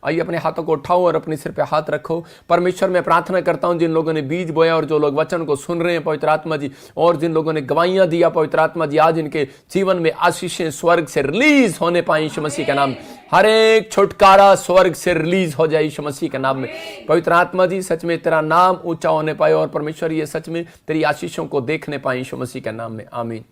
आइए अपने हाथों को उठाओ और अपने सिर पे हाथ रखो। परमेश्वर मैं प्रार्थना करता हूं जिन लोगों ने बीज बोया और जो लोग वचन को सुन रहे हैं पवित्र आत्मा जी, और जिन लोगों ने गवाहियां दिया पवित्र आत्मा जी, आज इनके जीवन में आशीषें स्वर्ग से रिलीज होने पाए यीशु मसीह के नाम में। हर एक छुटकारा स्वर्ग से रिलीज हो जाए यीशु मसीह के नाम में। पवित्र आत्मा जी सच में तेरा नाम ऊंचा होने पाए और परमेश्वर ये सच में तेरी आशीषों को देखने पाए यीशु मसीह के नाम में, आमीन।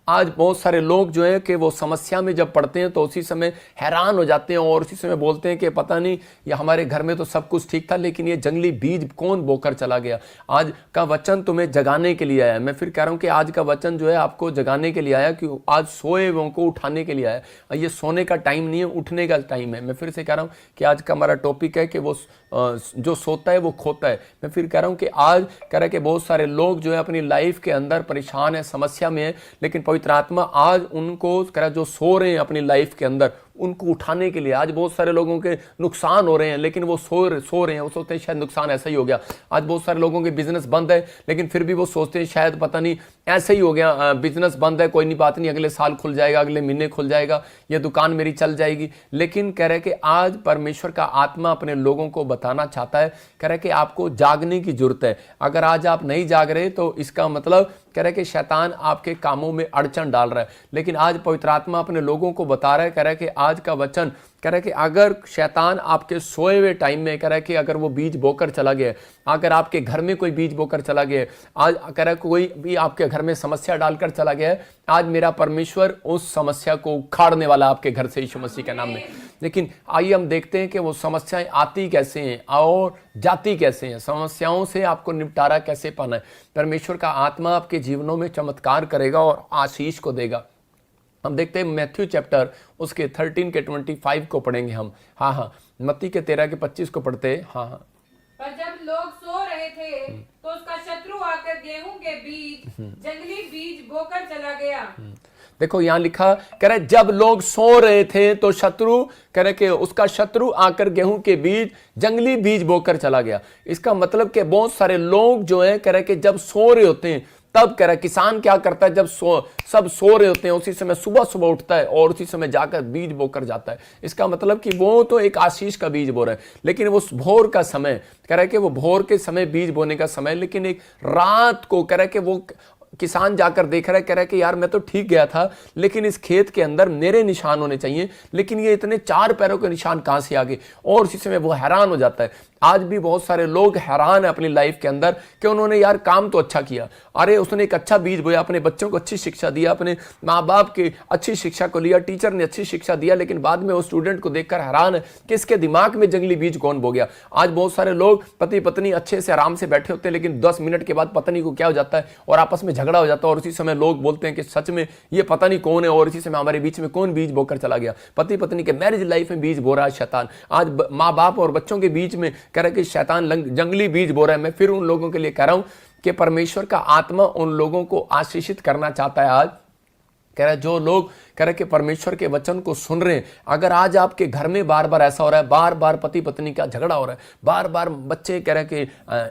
आज बहुत सारे लोग जो है कि वो समस्या में जब पड़ते हैं तो उसी समय हैरान हो जाते हैं और उसी समय बोलते हैं कि पता नहीं ये हमारे घर में तो सब कुछ ठीक था लेकिन ये जंगली बीज कौन बोकर चला गया। आज का वचन तुम्हें जगाने के लिए आया। मैं फिर कह रहा हूं कि आज का वचन जो है आपको जगाने के लिए आया, कि आज सोए हुओं को उठाने के लिए आया। ये सोने का टाइम नहीं है, उठने का टाइम है। मैं फिर से कह रहा हूं कि आज का हमारा टॉपिक है कि वो जो सोता है वो खोता है। मैं फिर कह रहा हूं कि आज कह रहा है कि बहुत सारे लोग जो है अपनी लाइफ के अंदर परेशान है, समस्या में है, लेकिन पवित्र आत्मा आज उनको कह रहा है जो सो रहे हैं अपनी लाइफ के अंदर उनको उठाने के लिए। आज बहुत सारे लोगों के नुकसान हो रहे हैं लेकिन वो सो रहे हैं, वो सोचते हैं शायद नुकसान ऐसा ही हो गया। आज बहुत सारे लोगों के बिजनेस बंद है लेकिन फिर भी वो सोचते हैं शायद पता नहीं ऐसा ही हो गया, बिजनेस बंद है, कोई नहीं बात नहीं, अगले साल खुल जाएगा, अगले महीने खुल जाएगा, ये दुकान मेरी चल जाएगी। लेकिन कह रहे कि आज परमेश्वर का आत्मा अपने लोगों को बताना चाहता है, कह रहे कि आपको जागने की जरूरत है। अगर आज आप नहीं जाग रहे तो इसका मतलब कह रहे कि शैतान आपके कामों में अड़चन डाल रहा है। लेकिन आज पवित्र आत्मा अपने लोगों को बता रहा है, कह रहा है कि आज का वचन कह रहा है कि अगर शैतान आपके सोए हुए टाइम में कह रहा है कि अगर वो बीज बोकर चला गया, अगर आपके घर में कोई बीज बोकर चला गया, आज कह रहा है कोई भी आपके घर में समस्या डालकर चला गया है, आज मेरा परमेश्वर उस समस्या को उखाड़ने वाला आपके घर से यीशु मसीह के नाम में। लेकिन आइए हम देखते हैं कि वो समस्याएं आती कैसे हैं और जाती कैसे हैं, समस्याओं से आपको निपटारा कैसे पाना है। परमेश्वर का आत्मा आपके जीवनों में चमत्कार करेगा और आशीष को देगा। हम देखते हैं मैथ्यू चैप्टर उसके 13 के 25 को पढ़ेंगे हम। हाँ, मत्ती के 13 के 25 को पढ़ते हैं। हाँ। पर जब लोग सो रहे थे तो उसका शत्रु आकर गेहूं के बीज जंगली बीज बोकर चला गया। देखो यहाँ लिखा, कह रहे जब लोग सो रहे थे तो शत्रु कह रहे कि उसका शत्रु आकर गेहूं के बीज जंगली बीज बोकर चला गया। इसका मतलब कि बहुत सारे लोग जो है कह रहे कि जब सो रहे होते हैं तब कह रहा है किसान क्या करता है, जब सब सो रहे होते हैं उसी समय सुबह सुबह उठता है और उसी समय जाकर बीज बोकर जाता है। इसका मतलब कि वो तो एक आशीष का बीज बो रहा है, लेकिन वो भोर का समय कह रहा है कि वो भोर के समय बीज बोने का समय, लेकिन एक रात को कह रहा है कि वो किसान जाकर देख रहा है, कह रहा है कि यार मैं तो ठीक गया था लेकिन इस खेत के अंदर मेरे निशान होने चाहिए, लेकिन ये इतने 4 पैरों के निशान कहां से आ गए, और उसी समय वो हैरान हो जाता है। आज भी बहुत सारे लोग हैरान है अपनी लाइफ के अंदर कि उन्होंने यार काम तो अच्छा किया, अरे उसने एक अच्छा बीज बोया, अपने बच्चों को अच्छी शिक्षा दिया, अपने माँ बाप की अच्छी शिक्षा को लिया, टीचर ने अच्छी शिक्षा दिया, लेकिन बाद में वो स्टूडेंट को देखकर हैरान है कि इसके दिमाग में जंगली बीज कौन बो गया। आज बहुत सारे लोग पति पत्नी अच्छे से आराम से बैठे होते हैं लेकिन 10 मिनट के बाद पत्नी को क्या हो जाता है और आपस में झगड़ा हो जाता है, और उसी समय लोग बोलते हैं कि सच में ये पता नहीं कौन है, और इसी समय हमारे बीच में कौन बीज बोकर चला गया। पति पत्नी के मैरिज लाइफ में बीज बो रहा है शैतान। आज माँ बाप और बच्चों के बीच में कह रहा है कि शैतान जंगली बीज बो रहा है। मैं फिर उन लोगों के लिए कह रहा हूं कि परमेश्वर का आत्मा उन लोगों को आशीषित करना चाहता है। आज कह रहा है जो लोग कह रहे कि परमेश्वर के वचन को सुन रहे हैं, अगर आज आपके घर में बार बार ऐसा हो रहा है, बार बार पति पत्नी का झगड़ा हो रहा है, बार बार बच्चे कह रहे कि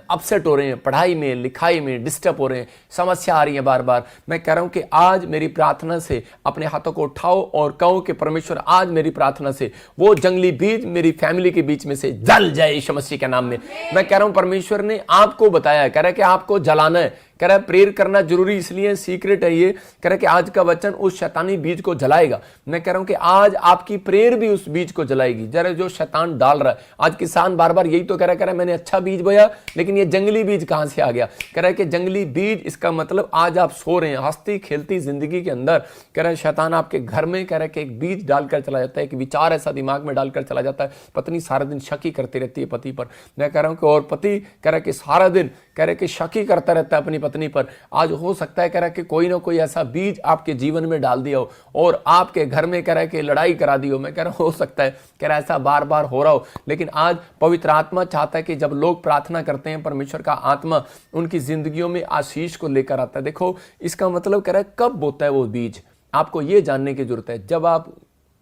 अपसेट हो रहे हैं, पढ़ाई में लिखाई में डिस्टर्ब हो रहे हैं, समस्या आ रही है बार बार, मैं कह रहा हूं कि आज मेरी प्रार्थना से अपने हाथों को उठाओ और कहो कि परमेश्वर आज मेरी प्रार्थना से वो जंगली बीज मेरी फैमिली के बीच में से जल जाए यीशु मसीह के नाम में। मैं कह रहा हूं परमेश्वर ने आपको बताया, कह रहा है कि आपको जलाना है, कह रहा है प्रेयर करना जरूरी इसलिए सीक्रेट है ये, कह रहा है कि आज का वचन उस शैतानी बीज को जलाएगा। मैं कह रहा हूं कि आज आपकी प्रेयर भी उस बीज को जलाएगी जरा जो शैतान डाल रहा है। आज किसान बार बार यही तो कह रहा है मैंने अच्छा बीज बोया लेकिन ये जंगली बीज कहां से आ गया। कह रहा है कि जंगली बीज, इसका मतलब आज आप सो रहे हैं हंसती खेलती जिंदगी के अंदर, कह रहा है शैतान आपके घर में कह रहा है कि एक बीज डालकर चला जाता है, एक विचार ऐसा दिमाग में डालकर चला जाता है। पत्नी सारा दिन शकी करती रहती है पति पर। मैं कह रहा हूं कि और पति कह रहा है कि सारा दिन कह रहे कि शकी करता रहता है अपनी पत्नी पर। आज हो सकता है कह रहा है कि कोई ना कोई ऐसा बीज आपके जीवन में डाल दिया हो और आपके घर में कह रहा है कि लड़ाई करा दी हो। मैं कह रहा हूं हो सकता है कह रहा है ऐसा बार बार हो रहा हो, लेकिन आज पवित्र आत्मा चाहता है कि जब लोग प्रार्थना करते हैं परमेश्वर का आत्मा उनकी जिंदगियों में आशीष को लेकर आता है। देखो इसका मतलब कह रहा है कब बोता है वो बीज, आपको ये जानने की जरूरत है। जब आप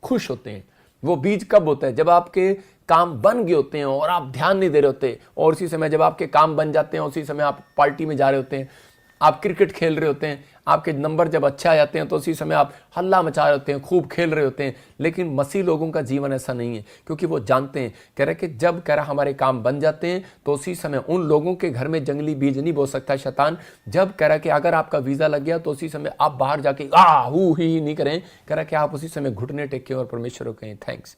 खुश होते हैं, वो बीज कब होता है? जब आपके काम बन गए होते हैं और आप ध्यान नहीं दे रहे होते, और उसी समय जब आपके काम बन जाते हैं उसी समय आप पार्टी में जा रहे होते हैं, आप क्रिकेट खेल रहे होते हैं, आपके नंबर जब अच्छे आ जाते हैं तो उसी समय आप हल्ला मचा रहे होते हैं, खूब खेल रहे होते हैं। लेकिन मसीह लोगों का जीवन ऐसा नहीं है, क्योंकि वो जानते हैं कह रहे कि जब कह रहा हमारे काम बन जाते हैं तो उसी समय उन लोगों के घर में जंगली बीज नहीं बो सकता शैतान। जब कह रहा कि अगर आपका वीजा लग गया तो उसी समय आप बाहर जाके हू ही नहीं करें, कह रहा कि आप उसी समय घुटने टेकें और परमेश्वर को कहें थैंक्स।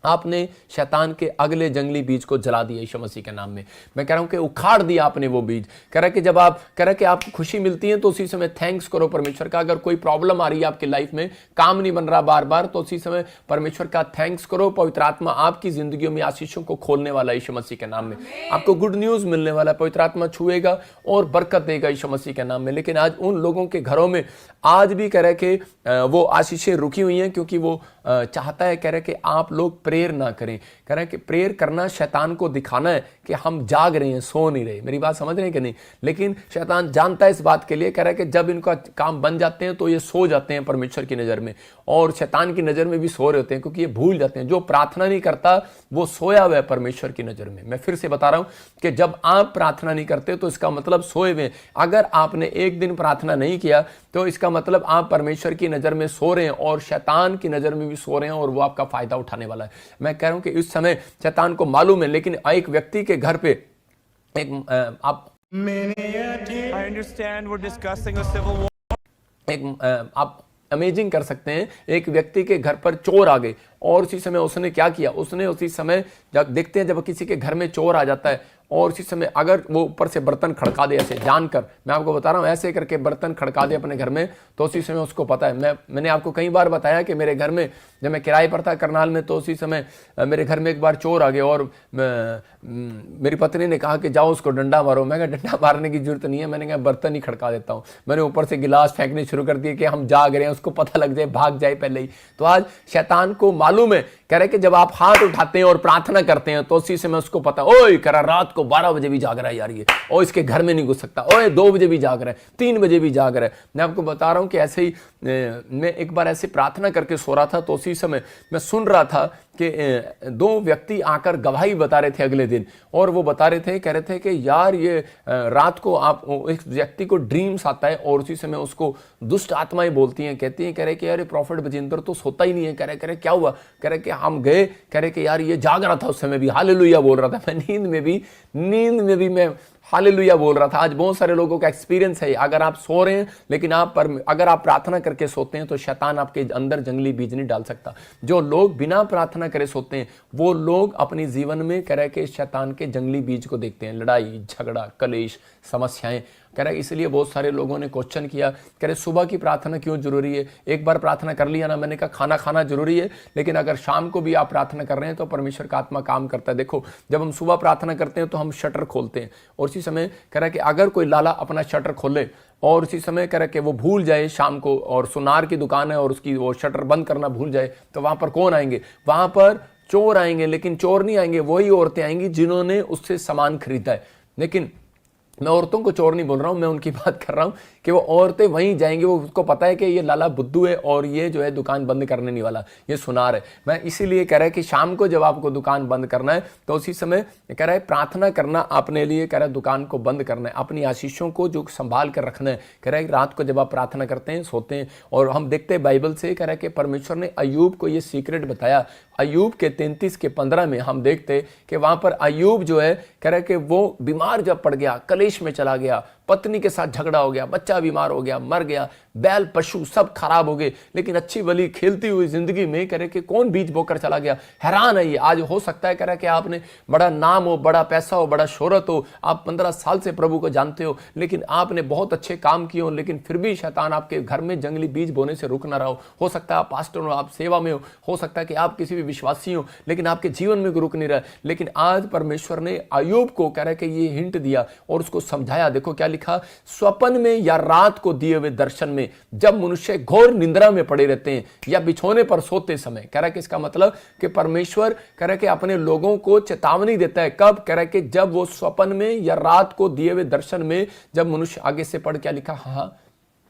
आपने शैतान के अगले जंगली बीज को जला दिया यीशु मसीह के नाम में। मैं कह रहा हूं कि उखाड़ दिया आपने वो बीज। कह रहा है कि जब आप कह रहा है कि आपको खुशी मिलती है तो उसी समय थैंक्स करो परमेश्वर का। अगर कोई प्रॉब्लम आ रही है आपकी लाइफ में, काम नहीं बन रहा बार बार, तो उसी समय परमेश्वर का थैंक्स करो। पवित्र आत्मा आपकी जिंदगियों में आशीषों को खोलने वाला यीशु मसीह के नाम में। आपको गुड न्यूज मिलने वाला, पवित्र आत्मा छुएगा और बरकत देगा यीशु मसीह के नाम में। लेकिन आज उन लोगों के घरों में आज भी कह रहे कि वो आशीषें रुकी हुई हैं, क्योंकि वो चाहता है कह रहे कि आप लोग प्रेयर ना करें। कह रहे कि प्रेयर करना शैतान को दिखाना है कि हम जाग रहे हैं, सो नहीं रहे। मेरी बात समझ रहे हैं कि नहीं? लेकिन शैतान जानता है इस बात के लिए, कह रहा है कि जब इनका काम बन जाते हैं तो ये सो जाते हैं परमेश्वर की नज़र में, और शैतान की नज़र में भी सो रहे होते हैं, क्योंकि ये भूल जाते हैं। जो प्रार्थना नहीं करता वो सोया हुआ है परमेश्वर की नज़र में। मैं फिर से बता रहा हूं कि जब आप प्रार्थना नहीं करते तो इसका मतलब सोए हुए हैं। अगर आपने एक दिन प्रार्थना नहीं किया तो इसका मतलब आप परमेश्वर की नज़र में सो रहे हैं और शैतान की नज़र में भी सो रहे हैं, और वो आपका फायदा उठाने वाला है। मैं कह रहा हूं कि इस समय शैतान को मालूम है, लेकिन एक व्यक्ति के घर पे आप I understand we're discussing a civil war. आप अमेजिंग कर सकते हैं। एक व्यक्ति के घर पर चोर आ गए और उसी समय उसने क्या किया, उसने उसी समय जब देखते हैं जब किसी के घर में चोर आ जाता है और उसी समय अगर वो ऊपर से बर्तन खड़का दे, ऐसे जानकर, मैं आपको बता रहा हूँ, ऐसे करके बर्तन खड़का दे अपने घर में, तो उसी समय उसको पता है। मैंने आपको कई बार बताया कि मेरे घर में जब मैं किराए पर था करनाल में, तो उसी समय मेरे घर में एक बार चोर आ गए और मेरी पत्नी ने कहा कि जाओ उसको डंडा मारो। मैं कहा डंडा मारने की जरूरत नहीं है, मैंने कहा बर्तन ही खड़का देता हूँ। मैंने ऊपर से गिलास फेंकने शुरू कर दिए कि हम जाग रहे हैं, उसको पता लग जाए, भाग जाए पहले ही। तो आज शैतान को मालूम है, कह रहे कि जब आप हाथ उठाते हैं और प्रार्थना करते हैं तो उसी समय उसको पता, ओए कह रहा रात को 12 बजे भी जाग रहा है यार ये, और इसके घर में नहीं घुस सकता, ओए 2 बजे भी जाग रहा है, 3 बजे भी जाग रहा है। मैं आपको बता रहा हूं कि ऐसे ही मैं एक बार ऐसे प्रार्थना करके सो रहा था, तो उसी समय मैं सुन रहा था कि 2 व्यक्ति आकर गवाही बता रहे थे अगले दिन, और वो बता रहे थे, कह रहे थे कि यार ये रात को आप एक व्यक्ति को ड्रीम्स आता है और उसी समय उसको दुष्ट आत्माएं बोलती हैं, कहती हैं, कह रहे कि यार प्रॉफिट बजिंदर तो सोता ही नहीं है। कह रहे क्या हुआ? कह रहे कि हम गए, कह रहे कि यार ये जाग रहा था, उस समय भी हालेलुया बोल रहा था, मैं नींद में भी मैं हालेलुया बोल रहा था। आज बहुत सारे लोगों का एक्सपीरियंस है, अगर आप सो रहे हैं लेकिन अगर आप प्रार्थना करके सोते हैं तो शैतान आपके अंदर जंगली बीज नहीं डाल सकता। जो लोग बिना प्रार्थना करे सोते हैं वो लोग अपने जीवन में कह रहे कि शैतान के जंगली बीज को देखते हैं, लड़ाई झगड़ा कलेश समस्याएं। कह रहा है इसलिए बहुत सारे लोगों ने क्वेश्चन किया, कह रहे सुबह की प्रार्थना क्यों जरूरी है? एक बार प्रार्थना कर लिया ना, मैंने कहा खाना खाना जरूरी है, लेकिन अगर शाम को भी आप प्रार्थना कर रहे हैं तो परमेश्वर का आत्मा काम करता है। देखो जब हम सुबह प्रार्थना करते हैं तो हम शटर खोलते हैं, और उसी समय कह रहा है कि अगर कोई लाला अपना शटर खोले और उसी समय कह रहा है कि वो भूल जाए शाम को, और सुनार की दुकान है और उसकी वो शटर बंद करना भूल जाए, तो वहां पर कौन आएंगे? वहां पर चोर आएंगे। लेकिन चोर नहीं आएंगे, वही औरतें आएंगी जिन्होंने उससे सामान खरीदा है। लेकिन मैं औरतों को चोर नहीं बोल रहा हूं, मैं उनकी बात कर रहा हूं कि वो औरतें वहीं जाएंगी, वो उसको पता है कि ये लाला बुद्धू है और ये जो है दुकान बंद करने नहीं वाला, ये सुनार है। मैं इसीलिए कह रहा है कि शाम को जब आपको दुकान बंद करना है तो उसी समय कह रहा है प्रार्थना करना अपने लिए, कह रहा है दुकान को बंद करना है, अपनी आशीषों को जो संभाल कर रखना है। कह रहा है रात को जब आप प्रार्थना करते हैं सोते हैं, और हम देखते हैं बाइबल से, कह रहा है कि परमेश्वर ने अय्यूब को ये सीक्रेट बताया। अय्यूब के 33 के 15 में हम देखते कि वहां पर अय्यूब जो है कह रहा है कि वो बीमार जब पड़ गया, कलेश में चला गया, पत्नी के साथ झगड़ा हो गया, बच्चा बीमार हो गया, मर गया, बैल पशु सब खराब हो गए, लेकिन अच्छी भली खेलती हुई जिंदगी में कह रहे कि कौन बीज बोकर चला गया। हैरान है ये। आज हो सकता है कह रहा कि आपने बड़ा नाम हो, बड़ा पैसा हो, बड़ा शोहरत हो, आप 15 साल से प्रभु को जानते हो, लेकिन आपने बहुत अच्छे काम किए हो, लेकिन फिर भी शैतान आपके घर में जंगली बीज बोने से रुक ना रहा हो सकता है आप पास्टर हो, आप सेवा में हो सकता है कि आप किसी भी विश्वासी हो, लेकिन आपके जीवन में रुक नहीं रहा। लेकिन आज परमेश्वर ने अय्यूब को कह रहा कि ये हिंट दिया और उसको समझाया। देखो क्या लिखा, स्वप्न में या रात को दिए हुए दर्शन में, जब मनुष्य घोर निंद्रा में पड़े रहते हैं या बिछोने पर सोते समय। कह रहा है कि इसका मतलब कि परमेश्वर कह रहा है कि अपने लोगों को चेतावनी देता है। कब? कह रहा है कि जब वो स्वप्न में या रात को दिए हुए दर्शन में, जब मनुष्य, आगे से पढ़ क्या लिखा, हाँ,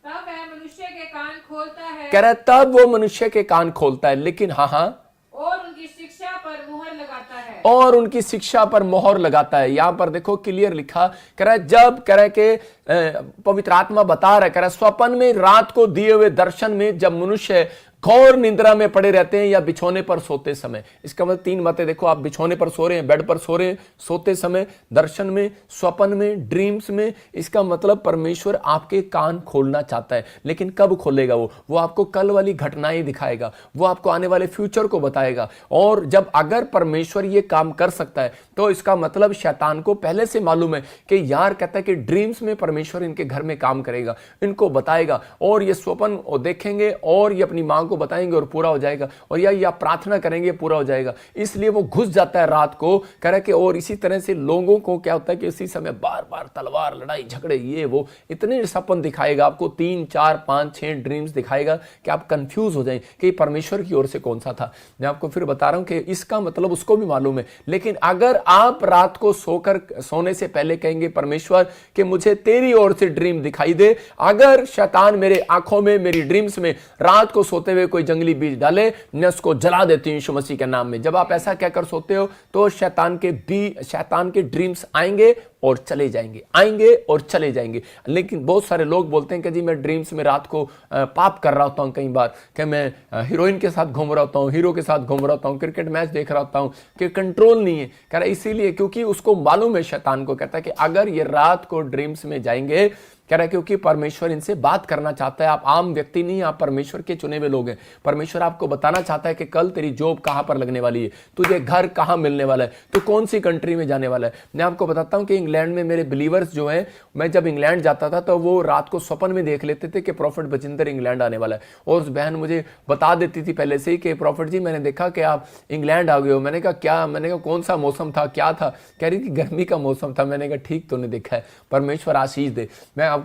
तब वह मनुष्य के कान खोलता है। कह रहा है तब वो मनुष्य के कान खोलता है, लेकिन हाँ, और उनकी शिक्षा पर मुहर लगाता है। और उनकी शिक्षा पर मोहर लगाता है। यहां पर देखो क्लियर लिखा, कह रहा है जब कह रहा है कि पवित्र आत्मा बता रहा है, कह रहा है स्वप्न में रात को दिए हुए दर्शन में जब मनुष्य घोर निंद्रा में पड़े रहते हैं या बिछौने पर सोते समय। इसका मतलब तीन बातें देखो, आप बिछौने पर सो रहे हैं, बेड पर सो रहे हैं, सोते समय, दर्शन में, स्वप्न में, ड्रीम्स में। इसका मतलब परमेश्वर आपके कान खोलना चाहता है, लेकिन कब खोलेगा? वो आपको कल वाली घटनाएं दिखाएगा, वो आपको आने वाले फ्यूचर को बताएगा। और जब अगर परमेश्वर ये काम कर सकता है तो इसका मतलब शैतान को पहले से मालूम है कि यार कहता है कि ड्रीम्स में परमेश्वर इनके घर में काम करेगा, इनको बताएगा, और ये स्वप्न देखेंगे और ये अपनी मां को बताएंगे और पूरा हो जाएगा, और या प्रार्थना करेंगे पूरा हो जाएगा। इसलिए वो घुस जाता है रात को, कह रहा है कि और इसी तरह से लोगों को क्या होता है कि इसी समय बार बार तलवार, लड़ाई झगड़े, ये वो इतने सपन दिखाएगा आपको, 3 4 5 6 ड्रीम्स दिखाएगा कि आप कंफ्यूज हो जाएं कि परमेश्वर की ओर से कौन सा था। मैं आपको फिर बता रहा हूं कि इसका मतलब उसको भी मालूम है। लेकिन अगर आप रात को सोने से पहले कहेंगे परमेश्वर कि मुझे तेरी ओर से ड्रीम दिखाई दे, अगर शैतान मेरे आंखों में, मेरी ड्रीम्स में रात को सोते हुए कोई जंगली बीज डाले, मैं उसको जला देती हूं यीशु मसीह के नाम में। जब आप ऐसा कहकर सोते हो तो शैतान के ड्रीम्स आएंगे और चले जाएंगे, आएंगे और चले जाएंगे। लेकिन बहुत सारे लोग बोलते हैं कि जी मैं ड्रीम्स में रात को पाप कर रहा होता हूं, कई बार कि मैं हीरोइन के साथ घूम रहा होता हूं, हीरो के साथ घूम रहा होता हूं, क्रिकेट मैच देख रहा होता हूं, कि कंट्रोल नहीं है। कह रहा इसीलिए क्योंकि उसको मालूम है, शैतान को कहता है कि अगर ये रात को ड्रीम्स में जाएंगे, कह रहा है क्योंकि परमेश्वर इनसे बात करना चाहता है। आप आम व्यक्ति नहीं, आप परमेश्वर के चुने हुए लोग हैं। परमेश्वर आपको बताना चाहता है कि कल तेरी जॉब कहां पर लगने वाली है, तुझे घर कहां मिलने वाला है, तू कौन सी कंट्री में जाने वाला है। मैं आपको बताता हूं कि इंग्लैंड में मेरे बिलीवर्स जो हैं, मैं जब इंग्लैंड जाता था तो वो रात को स्वप्न में देख लेते थे कि प्रॉफिट बजिंदर इंग्लैंड आने वाला है, और उस बहन मुझे बता देती थी पहले से ही कि प्रॉफिट जी मैंने देखा कि आप इंग्लैंड आ गए हो। मैंने कहा क्या? मैंने कहा कौन सा मौसम था, क्या था? कह रही थी गर्मी का मौसम था। मैंने कहा ठीक तूने देखा है, परमेश्वर आशीष दे।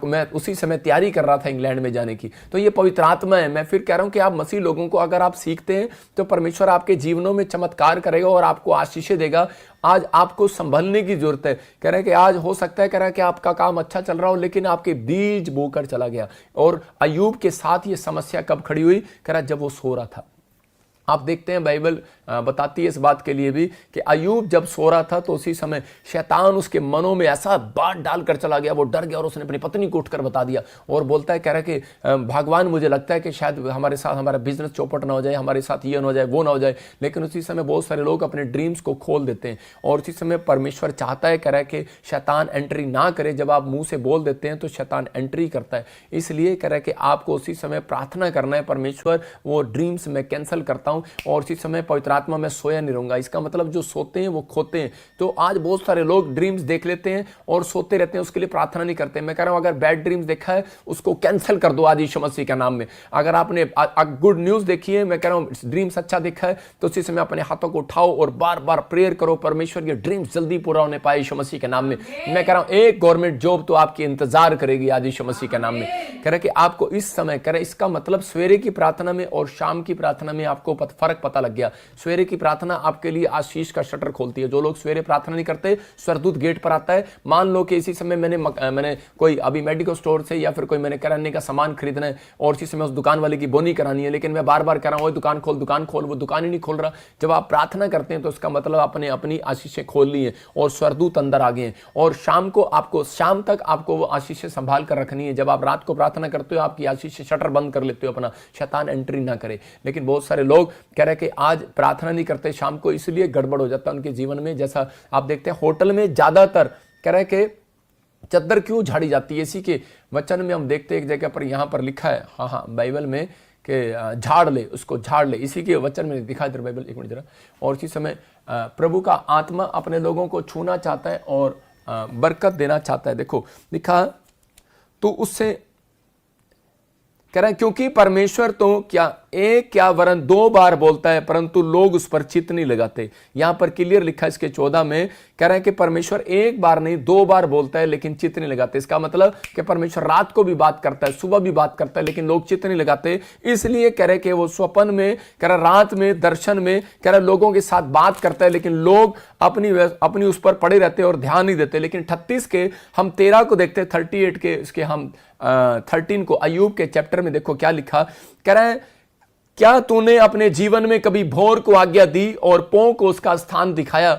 मैं उसी समय तैयारी कर रहा था इंग्लैंड में जाने की। तो ये पवित्र आत्मा है। मैं फिर कह रहा हूं कि आप मसीह लोगों को अगर आप सीखते हैं तो परमेश्वर आपके जीवनों में चमत्कार करेगा और आपको आशीष देगा। आज आपको संभलने की जरूरत है। कह रहे हैं कि आज हो सकता है, कह रहा है कि आपका काम अच्छा चल रहा हो, लेकिन आपके बीज बोकर चला गया। और अय्यूब के साथ ये समस्या कब खड़ी हुई? कह रहा जब वो सो रहा था। आप देखते हैं बाइबल बताती है इस बात के लिए भी कि अय्यूब जब सो रहा था तो उसी समय शैतान उसके मनों में ऐसा बात डालकर चला गया, वो डर गया और उसने अपनी पत्नी को उठकर बता दिया और बोलता है, कह रहा है कि भगवान मुझे लगता है कि शायद हमारे साथ हमारा बिजनेस चौपट ना हो जाए, हमारे साथ ये ना हो जाए, वो ना हो जाए। लेकिन उसी समय बहुत सारे लोग अपने ड्रीम्स को खोल देते हैं और उसी समय परमेश्वर चाहता है, कह रहा है कि शैतान एंट्री ना करे। जब आप मुंह से बोल देते हैं तो शैतान एंट्री करता है। इसलिए कह रहा है कि आपको उसी समय प्रार्थना करना है, परमेश्वर वो ड्रीम्स मैं कैंसिल करता हूं और इसी समय पवित्र आत्मा में सोया नहीं रहूंगा। इसका मतलब जो सोते हैं वो खोते हैं। तो आज बहुत सारे लोग ड्रीम्स देख लेते हैं और सोते रहते हैं, उसके लिए प्रार्थना नहीं करते। मैं कह रहा हूं अगर बैड ड्रीम्स देखा है उसको कैंसिल कर दो आज यीशु मसीह के नाम में। अगर आपने गुड न्यूज देखी है, मैं कह रहा हूं ड्रीम्स अच्छा देखा है, तो उसी समय अपने हाथों को उठाओ और बार बार प्रेयर करो, परमेश्वर के ड्रीम्स जल्दी पूरा होने पाए यीशु मसीह के नाम में। मैं कह रहा हूं एक गवर्नमेंट जॉब तो आपकी इंतजार करेगी आज यीशु मसीह के नाम में। कह रहा कि आपको इस समय, कह रहा इसका मतलब सवेरे की प्रार्थना में और शाम की प्रार्थना में आपको फर्क पता लग गया। सवेरे की प्रार्थना आपके लिए आशीष का शटर खोलती है। जो लोग सवेरे प्रार्थना नहीं करते, स्वर्गदूत गेट पर आता है। मान लो कि इसी समय मैंने कोई अभी मेडिकल स्टोर से या फिर कोई मैंने किराने का सामान खरीदना है और इसी समय उस दुकान वाले की बोनी करानी है, लेकिन मैं बार बार कह रहा हूं दुकान खोल, वो दुकान ही नहीं खोल रहा। जब आप प्रार्थना करते हैं तो इसका मतलब आपने अपनी आशीषें खोल ली है और स्वर्गदूत अंदर आ गए हैं। और शाम तक आपको वो आशीषें संभाल कर रखनी है। जब आप रात को प्रार्थना करते हो आपकी आशीषें शटर बंद कर लेते हो, अपना शैतान एंट्री ना करे। लेकिन बहुत सारे लोग कह रहे हैं कि आज प्रार्थना नहीं करते शाम को, इसलिए गड़बड़ हो जाता है उनके जीवन में। जैसा आप देखते हैं होटल में ज्यादातर कह रहे हैं कि चद्दर क्यों झाड़ी जाती है, इसी के वचन में हम देखते हैं एक जगह पर यहां पर लिखा है, हाँ बाइबल में, कि झाड़ ले, उसको झाड़ ले। इसी के वचन में दिखा इधर बाइबल, एक मिनट जरा। और इसी समय प्रभु का आत्मा अपने लोगों को छूना चाहता है और बरकत देना चाहता है। देखो लिखा, तो उससे कह रहे हैं क्योंकि परमेश्वर तो क्या वरन 2 बार बोलता है परंतु लोग उस पर चित्त नहीं लगाते। यहां पर क्लियर लिखा है इसके 14 में, कह रहे हैं कि परमेश्वर 1 बार नहीं 2 बार बोलता है लेकिन चित्त नहीं लगाते। इसका मतलब कि परमेश्वर रात को भी बात करता है, सुबह भी बात करता है, लेकिन लोग चित्त नहीं लगाते। इसलिए कह रहे कि वो स्वप्न में, कह रहा रात में, दर्शन में, कह रहा लोगों के साथ बात करता है, लेकिन लोग अपनी उस पर पड़े रहते और ध्यान नहीं देते। लेकिन 38 के हम 13 को देखते हैं, 38 के इसके हम 13 को, अय्यूब के चैप्टर में देखो क्या लिखा। कह रहे हैं क्या तूने अपने जीवन में कभी भोर को आज्ञा दी और पौ को उसका स्थान दिखाया?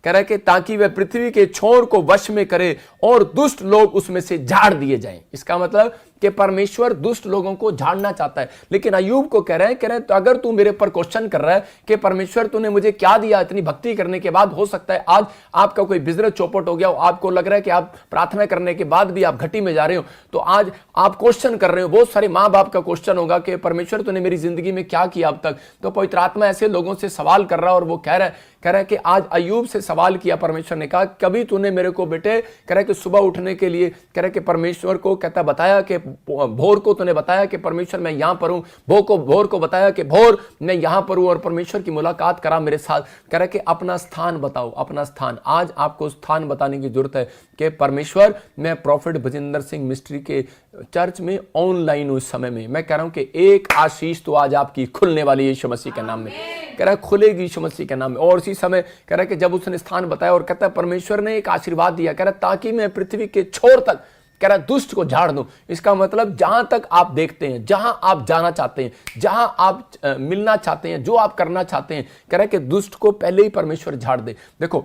कह रहा है कि ताकि वह पृथ्वी के छोर को वश में करे और दुष्ट लोग उसमें से झाड़ दिए जाएं। इसका मतलब कि परमेश्वर दुष्ट लोगों को झाड़ना चाहता है। लेकिन अय्यूब को कह रहे हैं तो अगर तू मेरे पर क्वेश्चन कर रहा है कि परमेश्वर तूने मुझे क्या दिया, इतनी भक्ति करने के बाद हो सकता है आज आपका कोई बिजनेस चौपट हो गया हो, आपको लग रहा है कि आप प्रार्थना करने के बाद भी आप घटी में जा रहे हो, तो आज आप क्वेश्चन कर रहे हो। बहुत सारे माँ बाप का क्वेश्चन होगा कि परमेश्वर तूने मेरी जिंदगी में क्या किया अब तक। तो पवित्र आत्मा ऐसे लोगों से सवाल कर रहा है और वो कह रहा है कि आज अय्यूब से सवाल किया परमेश्वर ने, कहा कभी तूने मेरे को बेटे कह रहा है कि सुबह उठने के लिए कह रहा है कि परमेश्वर को कहता बताया कि भोर को तूने बताया कि परमेश्वर मैं यहां पर हूं, भोर को बताया कि भोर मैं यहां पर हूं और परमेश्वर की मुलाकात करा मेरे साथ। कह रहा है कि अपना स्थान बताओ, अपना स्थान। आज आपको स्थान बताने की जरूरत है कि परमेश्वर, मैं प्रॉफिट भजिंदर सिंह मिस्ट्री के चर्च में ऑनलाइन हूं इस समय में। मैं कह रहा हूं कि एक आशीष तो आज आपकी खुलने वाली है यीशु मसीह के नाम में। कह रहा है खुलेगी यीशु मसीह के नाम में। और इसी समय कह रहा है कि जब उसने स्थान बताया और कहता है परमेश्वर ने एक आशीर्वाद दिया, कह रहा है ताकि मैं पृथ्वी के छोर तक कह रहा दुष्ट को झाड़ दूं। इसका मतलब जहां तक आप देखते हैं, जहां आप जाना चाहते हैं, जहां आप मिलना चाहते हैं, जो आप करना चाहते हैं, कह रहा है कि दुष्ट को पहले ही परमेश्वर झाड़ दे। देखो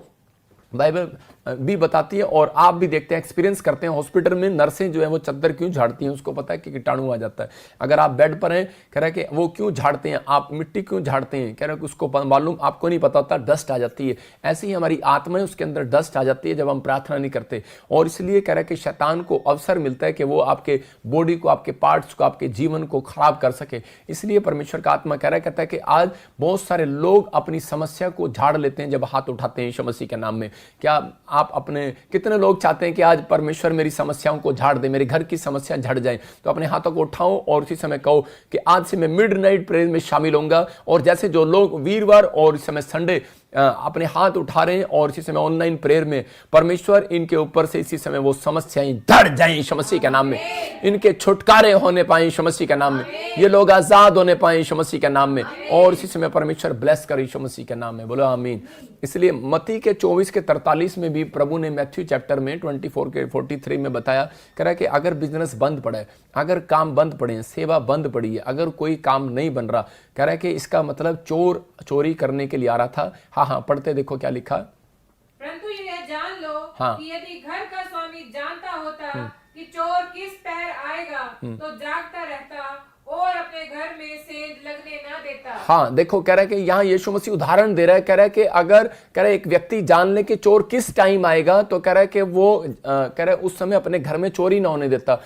बाइबल भी बताती है और आप भी देखते हैं, एक्सपीरियंस करते हैं। हॉस्पिटल में नर्सें जो है वो चद्दर क्यों झाड़ती हैं, उसको पता है कि कीटाणु आ जाता है। अगर आप बेड पर हैं, कह रहा है कि वो क्यों झाड़ते हैं, आप मिट्टी क्यों झाड़ते हैं, कह रहा है कि उसको मालूम, आपको नहीं पता होता, डस्ट आ जाती है। ऐसे ही हमारी आत्मा है, उसके अंदर डस्ट आ जाती है जब हम प्रार्थना नहीं करते। और इसलिए कह रहा है कि शैतान को अवसर मिलता है कि वो आपके बॉडी को, आपके पार्ट्स को, आपके जीवन को खराब कर सके। इसलिए परमेश्वर का आत्मा कह रहा है, कहता है कि आज बहुत सारे लोग अपनी समस्या को झाड़ लेते हैं जब हाथ उठाते हैं यीशु मसीह के नाम में। क्या आप अपने, कितने लोग चाहते हैं कि आज परमेश्वर मेरी समस्याओं को झाड़ दे, मेरे घर की समस्या झड़ जाए? तो अपने हाथों को उठाओ और उसी समय कहो कि आज से मैं मिडनाइट प्रेयर में शामिल होऊंगा। और जैसे जो लोग वीरवार और इस समय संडे अपने हाथ उठा रहे हैं और इसी समय ऑनलाइन प्रेयर में, परमेश्वर इनके ऊपर से इसी समय वो समस्याएं धड़ जाएं यीशु मसीह के नाम में। इनके छुटकारे होने पाए यीशु मसीह के नाम में, ये लोग आजाद होने पाए यीशु मसीह के नाम में। और इसी समय परमेश्वर ब्लेस करे यीशु मसीह के नाम में, बोलो आमीन। इसलिए मत्ती के 24 के 43 में भी प्रभु ने मैथ्यू चैप्टर में 24 के 43 में बताया, कह रहा है कि अगर बिजनेस बंद पड़ा है, अगर काम बंद पड़े हैं, सेवा बंद पड़ी है, अगर कोई काम नहीं बन रहा, कह रहा है कि इसका मतलब चोर चोरी करने के लिए आ रहा था। हाँ, पढ़ते देखो क्या लिखा। परंतु यह जान लो हाँ। कि यदि घर का स्वामी जानता होता कि चोर किस पैर आएगा तो जागता रहता और अपने घर में सेंध लगने ना देता। हाँ, देखो कह रहा है कि यहाँ यीशु मसीह उदाहरण दे रहा है। कह रहा है कि अगर कह रहा है एक व्यक्ति जान ले कि चोर किस टाइम आएगा, तो कह रहा है कि वो कह रहा है उस समय अपने घर में चोरी ना होने देता।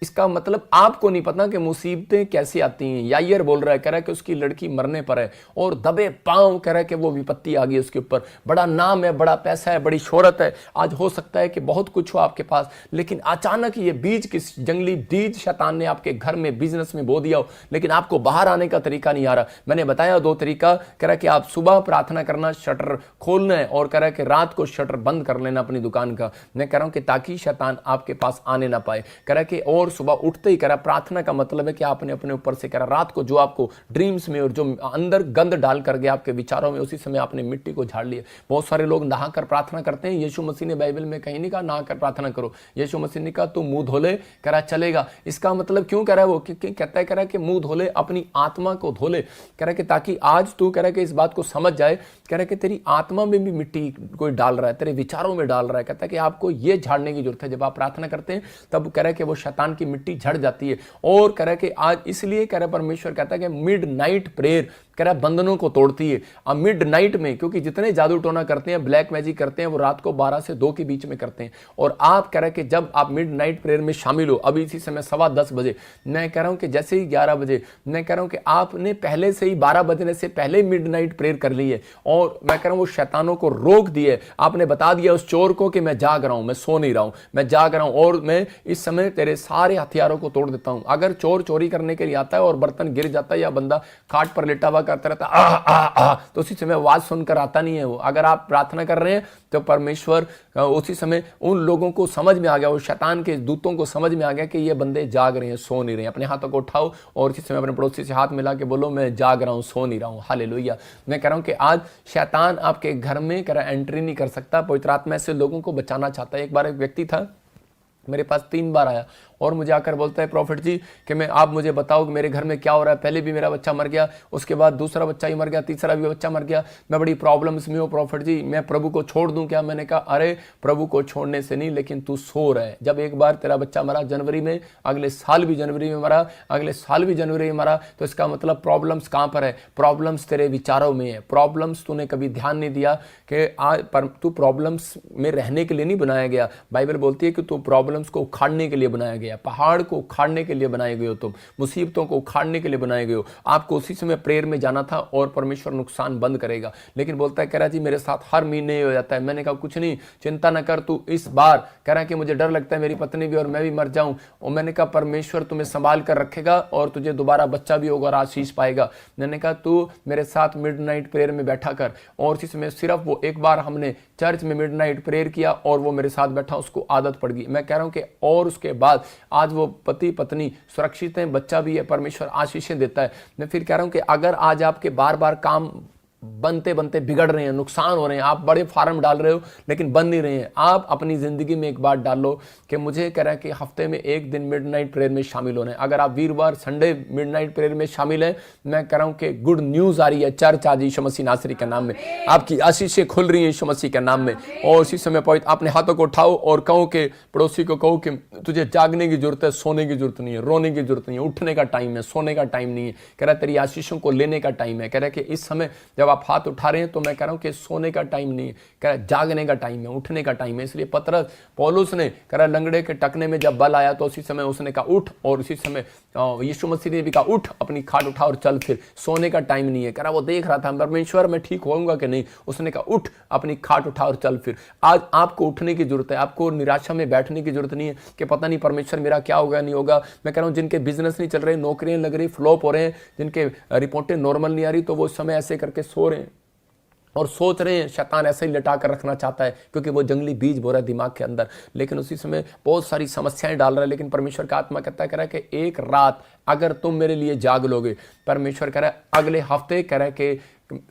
इसका मतलब आपको नहीं पता कि मुसीबतें कैसे आती हैं। यायर बोल रहा है, कह रहा है कि उसकी लड़की मरने पर है और दबे पांव कह रहा है कि वो विपत्ति आ गई उसके ऊपर। बड़ा नाम है, बड़ा पैसा है, बड़ी शोहरत है, आज हो सकता है कि बहुत कुछ हो आपके पास, लेकिन अचानक ये बीज, किस जंगली बीज शैतान ने आपके घर में, बिजनेस में बो दिया हो, लेकिन आपको बाहर आने का तरीका नहीं आ रहा। मैंने बताया 2 तरीका। कह रहा है कि आप सुबह प्रार्थना करना, शटर खोलना है, और कह रहा है कि रात को शटर बंद कर लेना अपनी दुकान का। मैं कह रहा हूं कि ताकि शैतान आपके पास आने ना पाए। कह रहा है कि और सुबह उठते ही कह रहा प्रार्थना का मतलब है कि आपने अपने ऊपर से कह रहा रात को जो आपको ड्रीम्स में और जो अंदर गंद डाल कर गया आपके विचारों में, उसी समय आपने मिट्टी को झाड़ लिया। बहुत सारे लोग नहाकर प्रार्थना करते हैं। यीशु मसीह ने बाइबल में कहीं नहीं कहा नहाकर प्रार्थना करो। यीशु मसीह ने कहा तू मुंह धो ले, कह रहा चलेगा। इसका मतलब क्यों कह रहा है वो, कहता है कह रहा है कि मुंह धो ले, अपनी आत्मा को धो ले। कह रहा है कि ताकि आज तू कह रहा है कि इस बात को समझ जाए, कह रहा है कि तेरी आत्मा में भी मिट्टी कोई डाल रहा है, तेरे विचारों में डाल रहा है। कहता है कि आपको ये झाड़ने की जरूरत है। जब आप प्रार्थना करते हैं तब कह रहा है कि वो शैतान की मिट्टी झड़ जाती है। और कह रहा है कि आज इसलिए कह रहा है परमेश्वर कहता है कि मिडनाइट प्रेयर कह रहा है बंधनों को तोड़ती है। अब मिडनाइट में, क्योंकि जितने जादू टोना करते हैं, ब्लैक मैजिक करते हैं, वो रात को 12 से 2 के बीच में करते हैं। और आप कह रहे हैं कि जब आप मिडनाइट प्रेयर में शामिल हो, अभी इसी समय 10:15 बजे, मैं कह रहा हूं कि जैसे ही 11 बजे, मैं कह रहा हूं कि आपने पहले से ही 12 बजने से पहले मिडनाइट प्रेयर कर ली है। और मैं कह रहा हूं वो शैतानों को रोक दिए। आपने बता दिया उस चोर को कि मैं जाग रहा हूं, मैं सो नहीं रहा हूं, मैं जाग रहा हूं, और मैं इस समय तेरे सारे हथियारों को तोड़ देता हूं। अगर चोर चोरी करने के लिए आता है और बर्तन गिर जाता है या बंदा खाट पर लेटा हुआ करता रहता है तो उसी समय आवाज सुनकर आता नहीं है वो। अगर आप प्रार्थना कर रहे हैं तो परमेश्वर उसी समय उन लोगों को समझ में आ गया, वो शैतान के दूतों को समझ में आ गया कि ये बंदे जाग रहे हैं, सो नहीं रहे हैं। अपने हाथों को उठाओ और इसी समय अपने पड़ोसी से हाथ मिला के बोलो मैं जाग रहा हूं, सो नहीं रहा हूं। हालेलुया। मैं कह रहा हूं कि आज शैतान आपके घर में कह रहा एंट्री नहीं कर सकता। पवित्र आत्मा ऐसे लोगों को बचाना चाहता है। एक बार एक व्यक्ति था, मेरे पास 3 बार आया और मुझे आकर बोलता है प्रॉफिट जी कि मैं आप मुझे बताओ कि मेरे घर में क्या हो रहा है, पहले भी मेरा बच्चा मर गया, उसके बाद दूसरा बच्चा ही मर गया, तीसरा भी बच्चा मर गया, मैं बड़ी प्रॉब्लम्स में हूँ प्रॉफिट जी, मैं प्रभु को छोड़ दूं क्या? मैंने कहा अरे प्रभु को छोड़ने से नहीं, लेकिन तू सो रहा है। जब एक बार तेरा बच्चा मरा जनवरी में, अगले साल भी जनवरी में मरा, अगले साल भी जनवरी में मरा, तो इसका मतलब प्रॉब्लम्स कहाँ पर है? प्रॉब्लम्स तेरे विचारों में है। प्रॉब्लम्स तूने कभी ध्यान नहीं दिया कि आज पर तू प्रॉब्लम्स में रहने के लिए नहीं बनाया गया। बाइबल बोलती है कि तू प्रॉब्लम्स को उखाड़ने के लिए बनाया गया, पहाड़ को उखाड़ने के लिए बनाए गए हो, तुम मुसीबतों को उखाड़ने के लिए बनाए गए हो। आपको उसी समय प्रेयर में जाना था और परमेश्वर नुकसान बंद करेगा। लेकिन बोलता है, कह रहा जी मेरे साथ हर महीने हो जाता है। मैंने कहा कुछ नहीं, चिंता न कर तू इस बार। कह रहा कि मुझे डर लगता है मेरी पत्नी भी और मैं भी मर जाऊं। और मैंने कहा परमेश्वर तुम्हें संभाल कर रखेगा और तुझे दोबारा बच्चा भी होगा और आशीष पाएगा। मैंने कहा तू मेरे साथ मिडनाइट प्रेयर में बैठा कर। और इसी समय सिर्फ वो एक बार हमने चर्च में मिडनाइट प्रेयर किया और वो मेरे साथ बैठा, उसको आदत पड़ गई। मैं कह रहा हूं कि और उसके बाद आज वो पति पत्नी सुरक्षित हैं, बच्चा भी है, परमेश्वर आशीषें देता है। मैं फिर कह रहा हूं कि अगर आज आपके बार बार काम बनते बनते बिगड़ रहे हैं, नुकसान हो रहे हैं, आप बड़े फार्म डाल रहे हो लेकिन बन नहीं रहे हैं, आप अपनी जिंदगी में एक बात डाल लो कि मुझे कह रहा है कि हफ्ते में एक दिन मिडनाइट प्रेयर में शामिल होना है। अगर आप वीरवार संडे मिडनाइट प्रेयर में शामिल हैं, मैं कह रहा हूं कि गुड न्यूज आ रही है। चर्च आज यीशु मसीह नासरी के नाम में आपकी आशीषें खुल रही हैं यीशु मसीह के नाम में। और इसी समय पवित्र अपने हाथों को उठाओ और कहो कि पड़ोसी को कहो कि तुझे जागने की जरूरत है, सोने की जरूरत नहीं है, रोने की जरूरत नहीं है, उठने का टाइम है, सोने का टाइम नहीं है। कह रहा है तेरी आशीषों को लेने का टाइम है। कह रहा है कि इस समय जब आप हाथ उठा रहे हैं तो मैं कह रहा हूं कि सोने का टाइम नहीं है, कह रहा है जागने का टाइम है, उठने का टाइम है। इसलिए पतरस पौलुस ने कह रहा लंगड़े के टकने में जब बल आया तो उसी समय उसने कहा उठ, और उसी समय यीशु मसीह ने भी कहा उठ, अपनी खाट उठा और चल फिर, सोने का टाइम नहीं है। कह रहा वो देख रहा था परमेश्वर मैं ठीक होऊंगा कि नहीं, उसने कहा उठ, अपनी खाट उठा और चल फिर। आज आपको उठने की जरूरत है, आपको निराशा में बैठने की जरूरत नहीं है कि पता नहीं परमेश्वर मेरा क्या होगा नहीं होगा। मैं कह रहा हूं जिनके बिजनेस नहीं चल रहे, नौकरियां लग रही, फ्लॉप हो रहे हैं, जिनके रिपोर्टें नॉर्मल नहीं आ रही, तो वो समय ऐसे करके सो रहे हैं और सोच रहे हैं शैतान ऐसे ही लटा कर रखना चाहता है क्योंकि वो जंगली बीज बो रहा है दिमाग के अंदर। लेकिन उसी समय बहुत सारी समस्याएं डाल रहा है। लेकिन परमेश्वर का आत्मा कहता है, कह रहा है कि एक रात अगर तुम मेरे लिए जाग लोगे, परमेश्वर कह रहा है अगले हफ्ते कह रहा है कि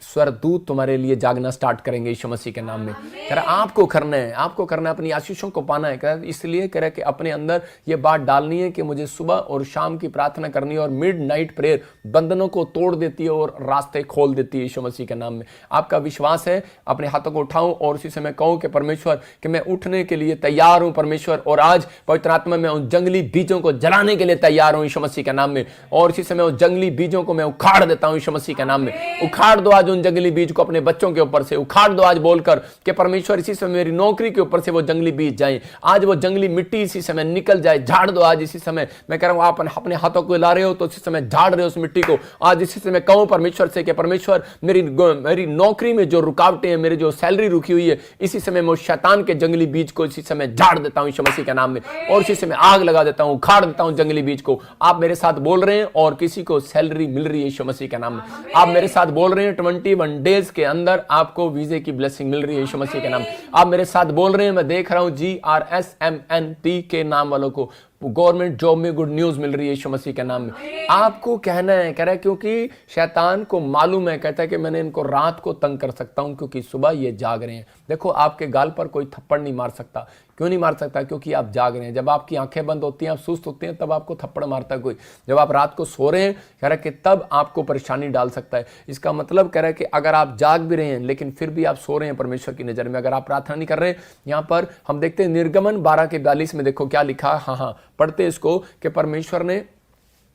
स्वरदूत तुम्हारे लिए जागना स्टार्ट करेंगे यीशु मसीह के नाम में। कह रहा आपको करना है, आपको करना है, अपनी आशीषों को पाना है। कह इसलिए कह रहा कि अपने अंदर ये बात डालनी है कि मुझे सुबह और शाम की प्रार्थना करनी है। और मिडनाइट प्रेयर बंधनों को तोड़ देती है और रास्ते खोल देती है यीशु मसीह के नाम में। आपका विश्वास है, अपने हाथों को उठाऊं और उसी समय कहूं कि परमेश्वर कि मैं उठने के लिए तैयार हूं परमेश्वर, और आज पवित्र आत्मा में उन जंगली बीजों को जलाने के लिए तैयार हूं यीशु मसीह के नाम में। और इसी समय उन जंगली बीजों को मैं उखाड़ देता हूं यीशु मसीह के नाम में। उखाड़ दो आज उन जंगली बीज को अपने बच्चों के ऊपर से, उखाड़ दो आज बोलकर कि परमेश्वर इसी समय मेरी नौकरी के ऊपर से वो जंगली बीज जाए, आज वो जंगली मिट्टी इसी समय निकल जाए, झाड़ दो आज इसी समय। मैं कह रहा हूं आप अपने हाथों को ला रहे हो तो इसी समय झाड़ रहे हो उस मिट्टी को। आज इसी समय कहूं परमेश्वर से कि परमेश्वर मेरी नौकरी में जो रुकावटें हैं, मेरी जो सैलरी रुकी हुई है, इसी समय मैं शैतान के जंगली बीज को इसी समय झाड़ देता हूं यीशु मसीह के नाम में। और इसी समय आग लगा देता हूं, उखाड़ देता हूं जंगली बीज को। आप मेरे साथ बोल रहे हैं और किसी को सैलरी मिल रही है यीशु मसीह के नाम में। आप मेरे साथ बोल रहे हैं 21 डेज के अंदर आपको वीजे की ब्लेसिंग मिल रही है यीशु मसीह के नाम। आप मेरे साथ बोल रहे हैं, मैं देख रहा हूं GRSMNT के नाम वालों को गवर्नमेंट जॉब में गुड न्यूज मिल रही है यीशु मसीह के नाम में। आपको कहना है, कह रहा है क्योंकि शैतान को मालूम है, कहता है कि मैंने इनको रात को तंग कर सकता हूं क्योंकि सुबह ये जाग रहे हैं। देखो आपके गाल पर कोई थप्पड़ नहीं मार सकता। क्यों नहीं मार सकता? क्योंकि आप जाग रहे हैं। जब आपकी आंखें बंद होती हैं, आप सुस्त होते हैं, तब आपको थप्पड़ मारता है कोई। जब आप रात को सो रहे हैं, कह रहा है कि तब आपको परेशानी डाल सकता है। इसका मतलब कह रहा है कि अगर आप जाग भी रहे हैं लेकिन फिर भी आप सो रहे हैं परमेश्वर की नजर में, अगर आप प्रार्थना नहीं कर रहे हैं। यहां पर हम देखते हैं निर्गमन 12:42 में, देखो क्या लिखा। हाँ पढ़ते इसको कि परमेश्वर ने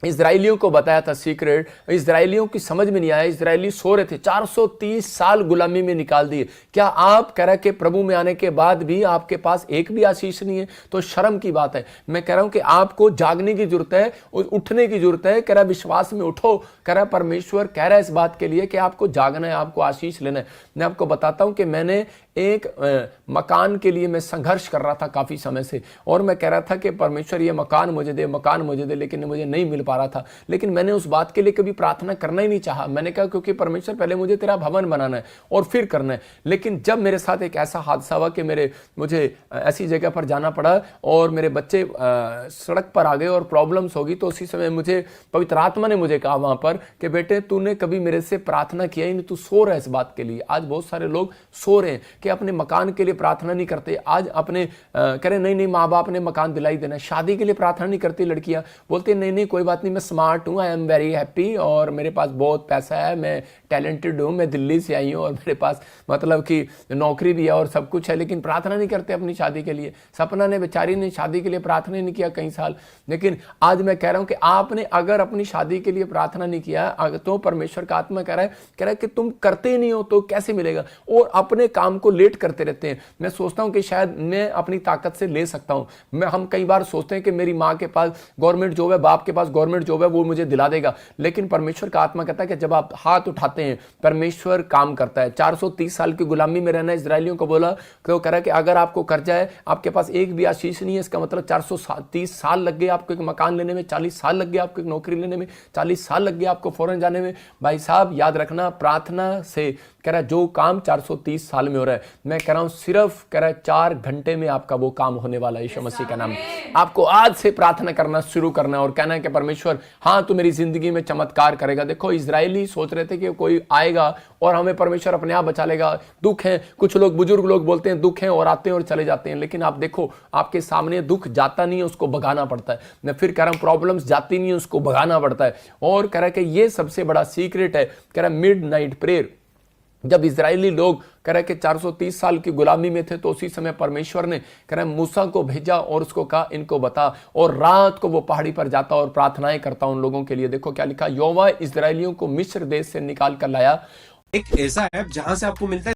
इजराइलियों को बताया था सीक्रेट। इजराइलियों की समझ में नहीं आया, इजराइली सो रहे थे, 430 साल गुलामी में निकाल दिए। क्या आप कह रहे हैं कि प्रभु में आने के बाद भी आपके पास एक भी आशीष नहीं है? तो शर्म की बात है। मैं कह रहा हूं कि आपको जागने की जरूरत है, उठने की जरूरत है। कह रहा विश्वास में उठो। कह रहा परमेश्वर कह रहा है इस बात के लिए कि आपको जागना है, आपको आशीष लेना है। मैं आपको बताता हूं कि मैंने एक मकान के लिए मैं संघर्ष कर रहा था काफी समय से, और मैं कह रहा था कि परमेश्वर ये मकान मुझे दे, मकान मुझे दे, लेकिन मुझे नहीं मिल पा रहा था, लेकिन मैंने उस बात के लिए कभी प्रार्थना करना ही नहीं चाहा। मैंने कहा क्योंकि परमेश्वर पहले मुझे तेरा भवन बनाना है और फिर करना है। लेकिन जब मेरे साथ एक ऐसा हादसा हुआ कि मुझे ऐसी जगह पर जाना पड़ा और मेरे बच्चे सड़क पर आ गए और प्रॉब्लम्स होगी, तो उसी समय मुझे पवित्र आत्मा ने मुझे कहा वहां पर कि बेटे तूने कभी मेरे से प्रार्थना किया ही नहीं, तू सो रहा है इस बात के लिए। आज बहुत सारे लोग सो रहे हैं कि अपने मकान के लिए प्रार्थना नहीं करते। आज अपने कह रहे नहीं माँ बाप ने मकान दिलाई देना, शादी के लिए प्रार्थना नहीं करती लड़कियां, बोलती नहीं कोई बात नहीं, मैं स्मार्ट हूँ, आई एम वेरी हैप्पी और मेरे पास बहुत पैसा है, मैं टैलेंटेड हूँ, मैं दिल्ली से आई हूँ और मेरे पास मतलब कि नौकरी भी है और सब कुछ है, लेकिन प्रार्थना नहीं करते अपनी शादी के लिए। सपना ने बेचारी ने शादी के लिए प्रार्थना नहीं किया कई साल। लेकिन आज मैं कह रहा हूं कि आपने अगर अपनी शादी के लिए प्रार्थना नहीं किया तो परमेश्वर का आत्मा कह रहा है कि तुम करते ही नहीं हो तो कैसे मिलेगा, और अपने काम को लेट करते रहते हैं। मैं सोचता हूं कि शायद मैं अपनी ताकत से ले सकता हूं। हम कई बार सोचते हैं कि मेरी माँ के पास गवर्नमेंट जॉब है, बाप के पास गवर्नमेंट जॉब है, वो मुझे दिला देगा, लेकिन परमेश्वर का आत्मा कहता है कि जब आप हाथ उठाते हैं परमेश्वर काम करता है। 430 साल की गुलामी में रहना इजरायलियों को बोला, तो कह रहा है कि अगर आपको कर्जा है, आपके पास एक भी आशीष नहीं है, इसका मतलब 430 साल लग गए आपको एक मकान लेने में, 40 साल लग गए आपको एक नौकरी लेने में, 40 साल लग गए आपको फौरन जाने में। भाई साहब याद रखना, प्रार्थना से कह रहा है जो काम 430 साल में हो रहा है, मैं कह रहा हूं सिर्फ कह रहा है 4 घंटे में आपका वो काम होने वाला है। यीशु मसीह का नाम। आपको आज से प्रार्थना करना शुरू करना है और कहना है कि परमेश्वर हाँ तू मेरी जिंदगी में चमत्कार करेगा। देखो इजरायली सोच रहे थे कि कोई आएगा और हमें परमेश्वर अपने आप बचा लेगा। दुख है, कुछ लोग बुजुर्ग लोग बोलते हैं दुख है और आते हैं और चले जाते हैं, लेकिन आप देखो आपके सामने दुख जाता नहीं है, उसको भगाना पड़ता है। मैं फिर कह रहा हूं प्रॉब्लम्स जाती नहीं है, उसको भगाना पड़ता है। और कह रहा है कि ये सबसे बड़ा सीक्रेट है, कह रहा है मिडनाइट प्रेयर। जब इजरायली लोग कह रहे कि 430 साल की गुलामी में थे, तो उसी समय परमेश्वर ने कह रहे मूसा को भेजा और उसको कहा इनको बता, और रात को वो पहाड़ी पर जाता और प्रार्थनाएं करता उन लोगों के लिए। देखो क्या लिखा, यहोवा इजरायलियों को मिस्र देश से निकाल कर लाया। एक ऐसा ऐप जहां से आपको मिलता है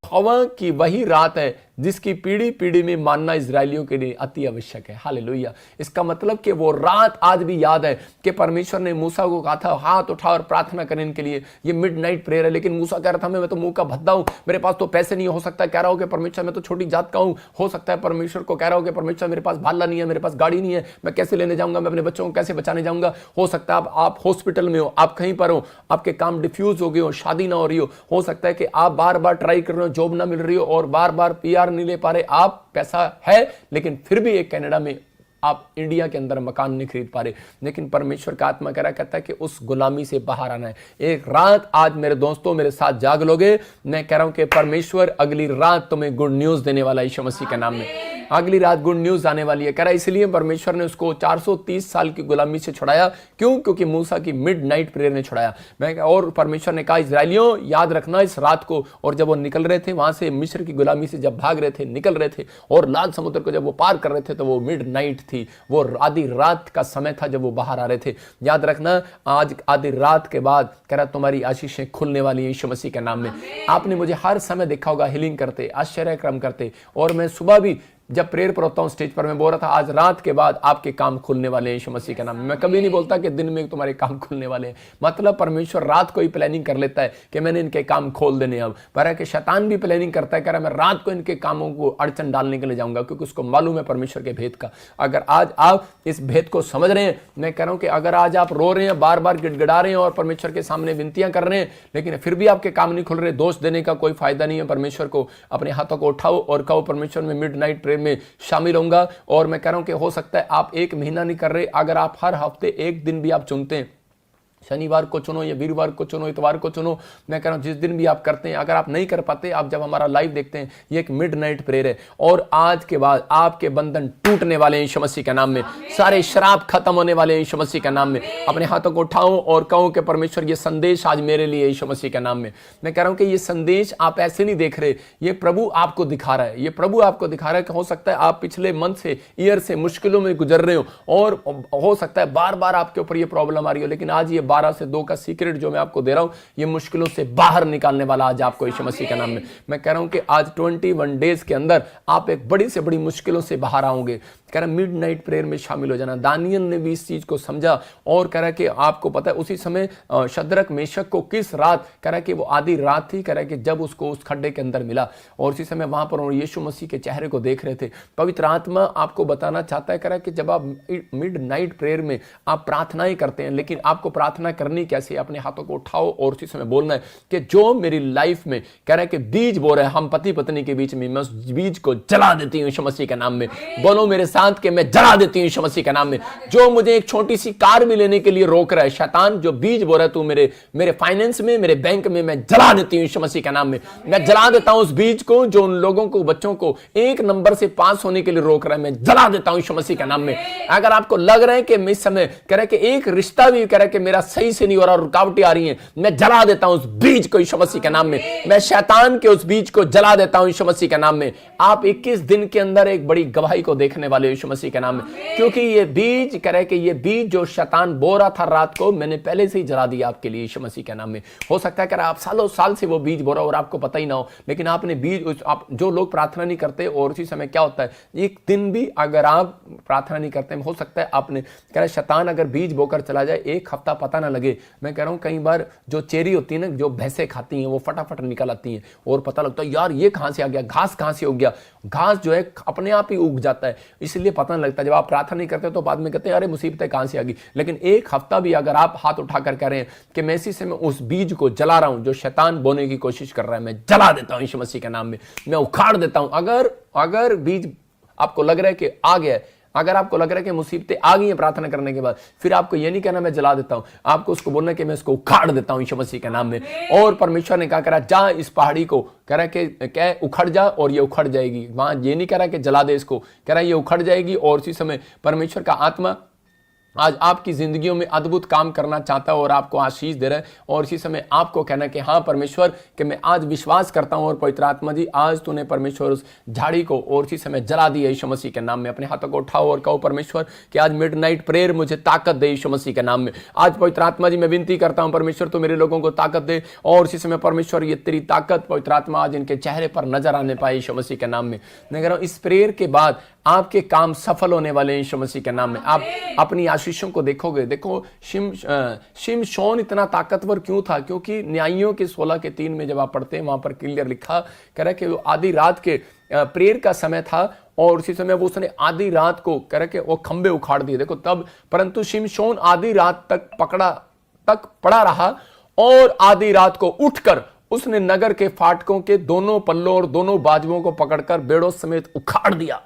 हवा की वही रात है जिसकी पीढ़ी पीढ़ी में मानना इजरायलियों के लिए अति आवश्यक है। हालेलुया। इसका मतलब कि वो रात आज भी याद है कि परमेश्वर ने मूसा को कहा था हाथ उठा और प्रार्थना करें इनके लिए। ये मिडनाइट प्रेयर है, लेकिन मूसा कह रहा था मैं तो मुंह का भद्दा हूं, मेरे पास तो पैसे नहीं, हो सकता है कह रहा हूं कि परमेश्वर मैं तो छोटी जात का हूं, हो सकता है परमेश्वर को कह रहा हूं कि परमेश्वर मेरे पास भाला नहीं है, मेरे पास गाड़ी नहीं है, मैं कैसे लेने जाऊंगा, मैं अपने बच्चों को कैसे बचाने जाऊंगा। हो सकता है आप हॉस्पिटल में हो, आप कहीं पर हो, आपके काम डिफ्यूज हो गए हो, शादी ना हो रही हो सकता है कि आप बार बार ट्राई कर रहे हो, जॉब ना मिल रही हो और बार बार PR नहीं ले पा रहे। आप पैसा है लेकिन फिर भी एक कनाडा में आप इंडिया के अंदर मकान नहीं खरीद पा रहे, लेकिन परमेश्वर का आत्मा कहता है कि उस गुलामी से बाहर आना है। एक रात आज मेरे दोस्तों मेरे साथ जाग लोगे, मैं कह रहा हूं कि परमेश्वर अगली रात तुम्हें गुड न्यूज देने वाला है। यीशु मसीह के नाम में अगली रात गुड न्यूज आने वाली है। कह रहा है इसलिए परमेश्वर ने उसको 430 साल की गुलामी से छुड़ाया। क्यों? क्योंकि मूसा की मिडनाइट प्रेयर ने छुड़ाया। और परमेश्वर ने कहा इजरायलियों याद रखना इस रात को। और जब वो निकल रहे थे वहां से, मिस्र की गुलामी से जब भाग रहे थे, निकल रहे थे और लाल समुद्र को जब वो पार कर रहे थे, तो वो मिडनाइट थी, वो आधी रात का समय था जब वो बाहर आ रहे थे। याद रखना आज आधी रात के बाद कह रहा तुम्हारी आशीषें खुलने वाली है यीशु मसीह के नाम में। आपने मुझे हर समय देखा होगा हीलिंग करते, आश्चर्य क्रम करते, और मैं सुबह भी जब प्रेयर पर होता हूं स्टेज पर, मैं बोल रहा था आज रात के बाद आपके काम खुलने वाले हैं यीशु मसीह के नाम में। मैं कभी नहीं बोलता कि दिन में तुम्हारे काम खुलने वाले हैं, मतलब परमेश्वर रात को ही प्लानिंग कर लेता है कि मैंने इनके काम खोल देने। अब पर है कि शैतान भी प्लानिंग करता है, कह रहा मैं रात को इनके कामों को अड़चन डालने के लिए जाऊंगा, क्योंकि उसको मालूम है परमेश्वर के भेद का। अगर आज आप इस भेद को समझ रहे हैं, मैं कह रहा हूं कि अगर आज आप रो रहे हैं, बार बार गिड़गिड़ा रहे हैं और परमेश्वर के सामने विनतियां कर रहे हैं, लेकिन फिर भी आपके काम नहीं खुल रहे, दोष देने का कोई फायदा नहीं है। परमेश्वर को अपने हाथों को उठाओ और कहो परमेश्वर में मिडनाइट प्रेयर में शामिल होऊंगा। और मैं कह रहा हूं कि हो सकता है आप 1 महीना नहीं कर रहे, अगर आप हर हफ्ते 1 दिन भी आप चुनते हैं, शनिवार को चुनो या वीरवार को चुनो, इतवार को चुनो, मैं कह रहा हूं जिस दिन भी आप करते हैं, अगर आप नहीं कर पाते, आप जब हमारा लाइव देखते हैं, ये एक मिडनाइट प्रेयर है। और आज के बाद आपके बंधन टूटने वाले हैं यीशु मसीह के नाम में, सारे श्राप खत्म होने वाले हैं यीशु मसीह के नाम में। अपने हाथों को उठाओ और कहो कि परमेश्वर ये संदेश आज मेरे लिए यीशु मसीह के नाम में। मैं कह रहा हूं कि ये संदेश आप ऐसे नहीं देख रहे, ये प्रभु आपको दिखा रहा है, ये प्रभु आपको दिखा रहा है कि हो सकता है आप पिछले मंथ से, ईयर से मुश्किलों में गुजर रहे हो, और हो सकता है बार बार आपके ऊपर ये प्रॉब्लम आ रही हो, लेकिन आज ये 12 से 2 का सीक्रेट जो मैं आपको दे रहा हूं, ये मुश्किलों से बाहर निकालने वाला आज आपको यीशु मसीह के नाम में। मैं कह रहा हूं कि आज 21 डेज के अंदर आप एक बड़ी से बड़ी मुश्किलों से बाहर आओगे। कह रहा मिडनाइट प्रेयर में शामिल हो जाना। दानियल ने भी इस चीज को समझा और कह रहा कि आपको पता है उसी समय शद्रक मेशक को किस रात, कह रहा कि वो आधी रात थी, कह रहा कि जब उसको उस खड्डे के अंदर मिला और उसी समय वहां पर यीशु मसीह के चेहरे को देख रहे थे। पवित्र आत्मा आपको बताना चाहता है, कह रहा कि जब आप मिडनाइट प्रेयर में आप प्रार्थनाएं करते हैं, लेकिन आपको प्रार्थना करनी कैसे? अपने हाथों को उठाओ और उसी समय बोलना है कि जो मेरी लाइफ में कह रहा है कि बीज बो रहे हैं हम पति पत्नी के बीच में, मैं उस बीज को जला देती हूं यीशु मसीह के नाम में। बोलो मेरे साथ के मैं जला देती हूं यीशु मसीह के नाम में। जो मुझे एक छोटी सी कार भी लेने के लिए रोक रहा है, शैतान जो बीज बो रहा है तू मेरे फाइनेंस में, मेरे बैंक में, मैं जला देती हूं यीशु मसीह के नाम में। मैं जला देता हूं उस बीज को जो उन लोगों को, बच्चों को एक नंबर से पास होने के लिए रोक रहा है, मैं जला देता हूं यीशु मसीह के नाम में। अगर आपको लग रहा है कि इस समय कह रहा है कि एक रिश्ता भी कह रहा है कि मेरा सही से नहीं हो रहा, रुकावटें आ रही हैं, मैं जला देता हूं उस बीज को यीशु मसीह के नाम में। मैं शैतान के उस बीज को जला देता हूं यीशु मसीह के नाम में। आप 21 दिन के अंदर एक बड़ी गवाही को देखने वाले यीशु मसीह के नाम में, क्योंकि ये बीज कह रहे कि ये बीज जो शैतान बो रहा था रात को, मैंने पहले से ही जला दिया आपके लिए यीशु मसीह के नाम में। हो सकता है कि आप सालों साल से वो बीज बो रहा और आपको पता ही ना हो, लेकिन आपने बीज, आप जो लोग प्रार्थना नहीं करते और उसी समय क्या होता है, एक दिन भी अगर आप प्रार्थना नहीं करते, हो सकता है आपने कह रहा शैतान अगर बीज बोकर चला जाए, एक हफ्ता पता ना लगे। मैं कह रहा हूं कई बार जो चेरी होती है ना, जो भैंसें खाती हैं, वो फटाफट निकल आती हैं और पता लगता है यार ये कहां से आ गया, घास कहां से हो गया। घास जो है अपने आप ही उग जाता है, इसलिए पता नहीं लगता। जब आप प्रार्थना नहीं करते तो बाद में कहते हैं अरे मुसीबतें कहां से आ गई। लेकिन एक हफ्ता भी अगर आप हाथ उठाकर कह रहे हैं कि मैं इसी से मैं उस बीज को जला रहा हूं जो शैतान बोने की कोशिश कर रहा है, मैं जला देता हूं यीशु मसीह के नाम में, मैं उखाड़ देता हूं। अगर बीज आपको लग रहा है कि आ गया, अगर आपको लग रहा है कि मुसीबतें आ गई हैं प्रार्थना करने के बाद, फिर आपको ये नहीं कहना मैं जला देता हूं, आपको उसको बोलना कि मैं इसको उखाड़ देता हूं यीशु मसीह के नाम में। और परमेश्वर ने क्या करा, जा इस पहाड़ी को, कह रहा है कि क्या उखड़ जा और ये उखड़ जाएगी। वहां ये नहीं कह रहा कि जला दे इसको, कह रहा है ये उखड़ जाएगी। और उसी समय परमेश्वर का आत्मा आज आपकी जिंदगियों में अद्भुत काम करना चाहता है और आपको आशीष दे रहा है। और इसी समय आपको कहना कि हाँ परमेश्वर, कि मैं आज विश्वास करता हूं और पवित्र आत्मा जी आज तूने परमेश्वर उस झाड़ी को और इसी समय जला दिया यीशु मसीह के नाम में। अपने हाथों को उठाओ और कहो परमेश्वर कि आज मिडनाइट प्रेयर मुझे ताकत दे यीशु मसीह के नाम में। आज पवित्र आत्मा जी मैं विनती करता हूं परमेश्वर तू मेरे लोगों को ताकत दे और इसी समय परमेश्वर ये तेरी ताकत पवित्र आत्मा आज इनके चेहरे पर नजर आने पाए यीशु मसीह के नाम में। मैं कह रहा हूं इस प्रेयर के बाद आपके काम सफल होने वाले हैं यीशु मसीह के नाम में। आप अपनी आशीषों को देखोगे। देखो शिमशोन इतना ताकतवर क्यों था, क्योंकि न्यायियों के 16:3 में जब आप पढ़ते हैं वहां पर क्लियर लिखा, कह रहा है कि वो आधी रात के प्रेयर का समय था और उसी समय वो उसने आधी रात को कह रहा कि वो खंबे उखाड़ दिए। देखो तब, परंतु शिमशोन आधी रात तक पड़ा रहा और आधी रात को उठकर उसने नगर के फाटकों के दोनों पल्लों और दोनों बाजुओं को पकड़कर बेड़ों समेत उखाड़ दिया।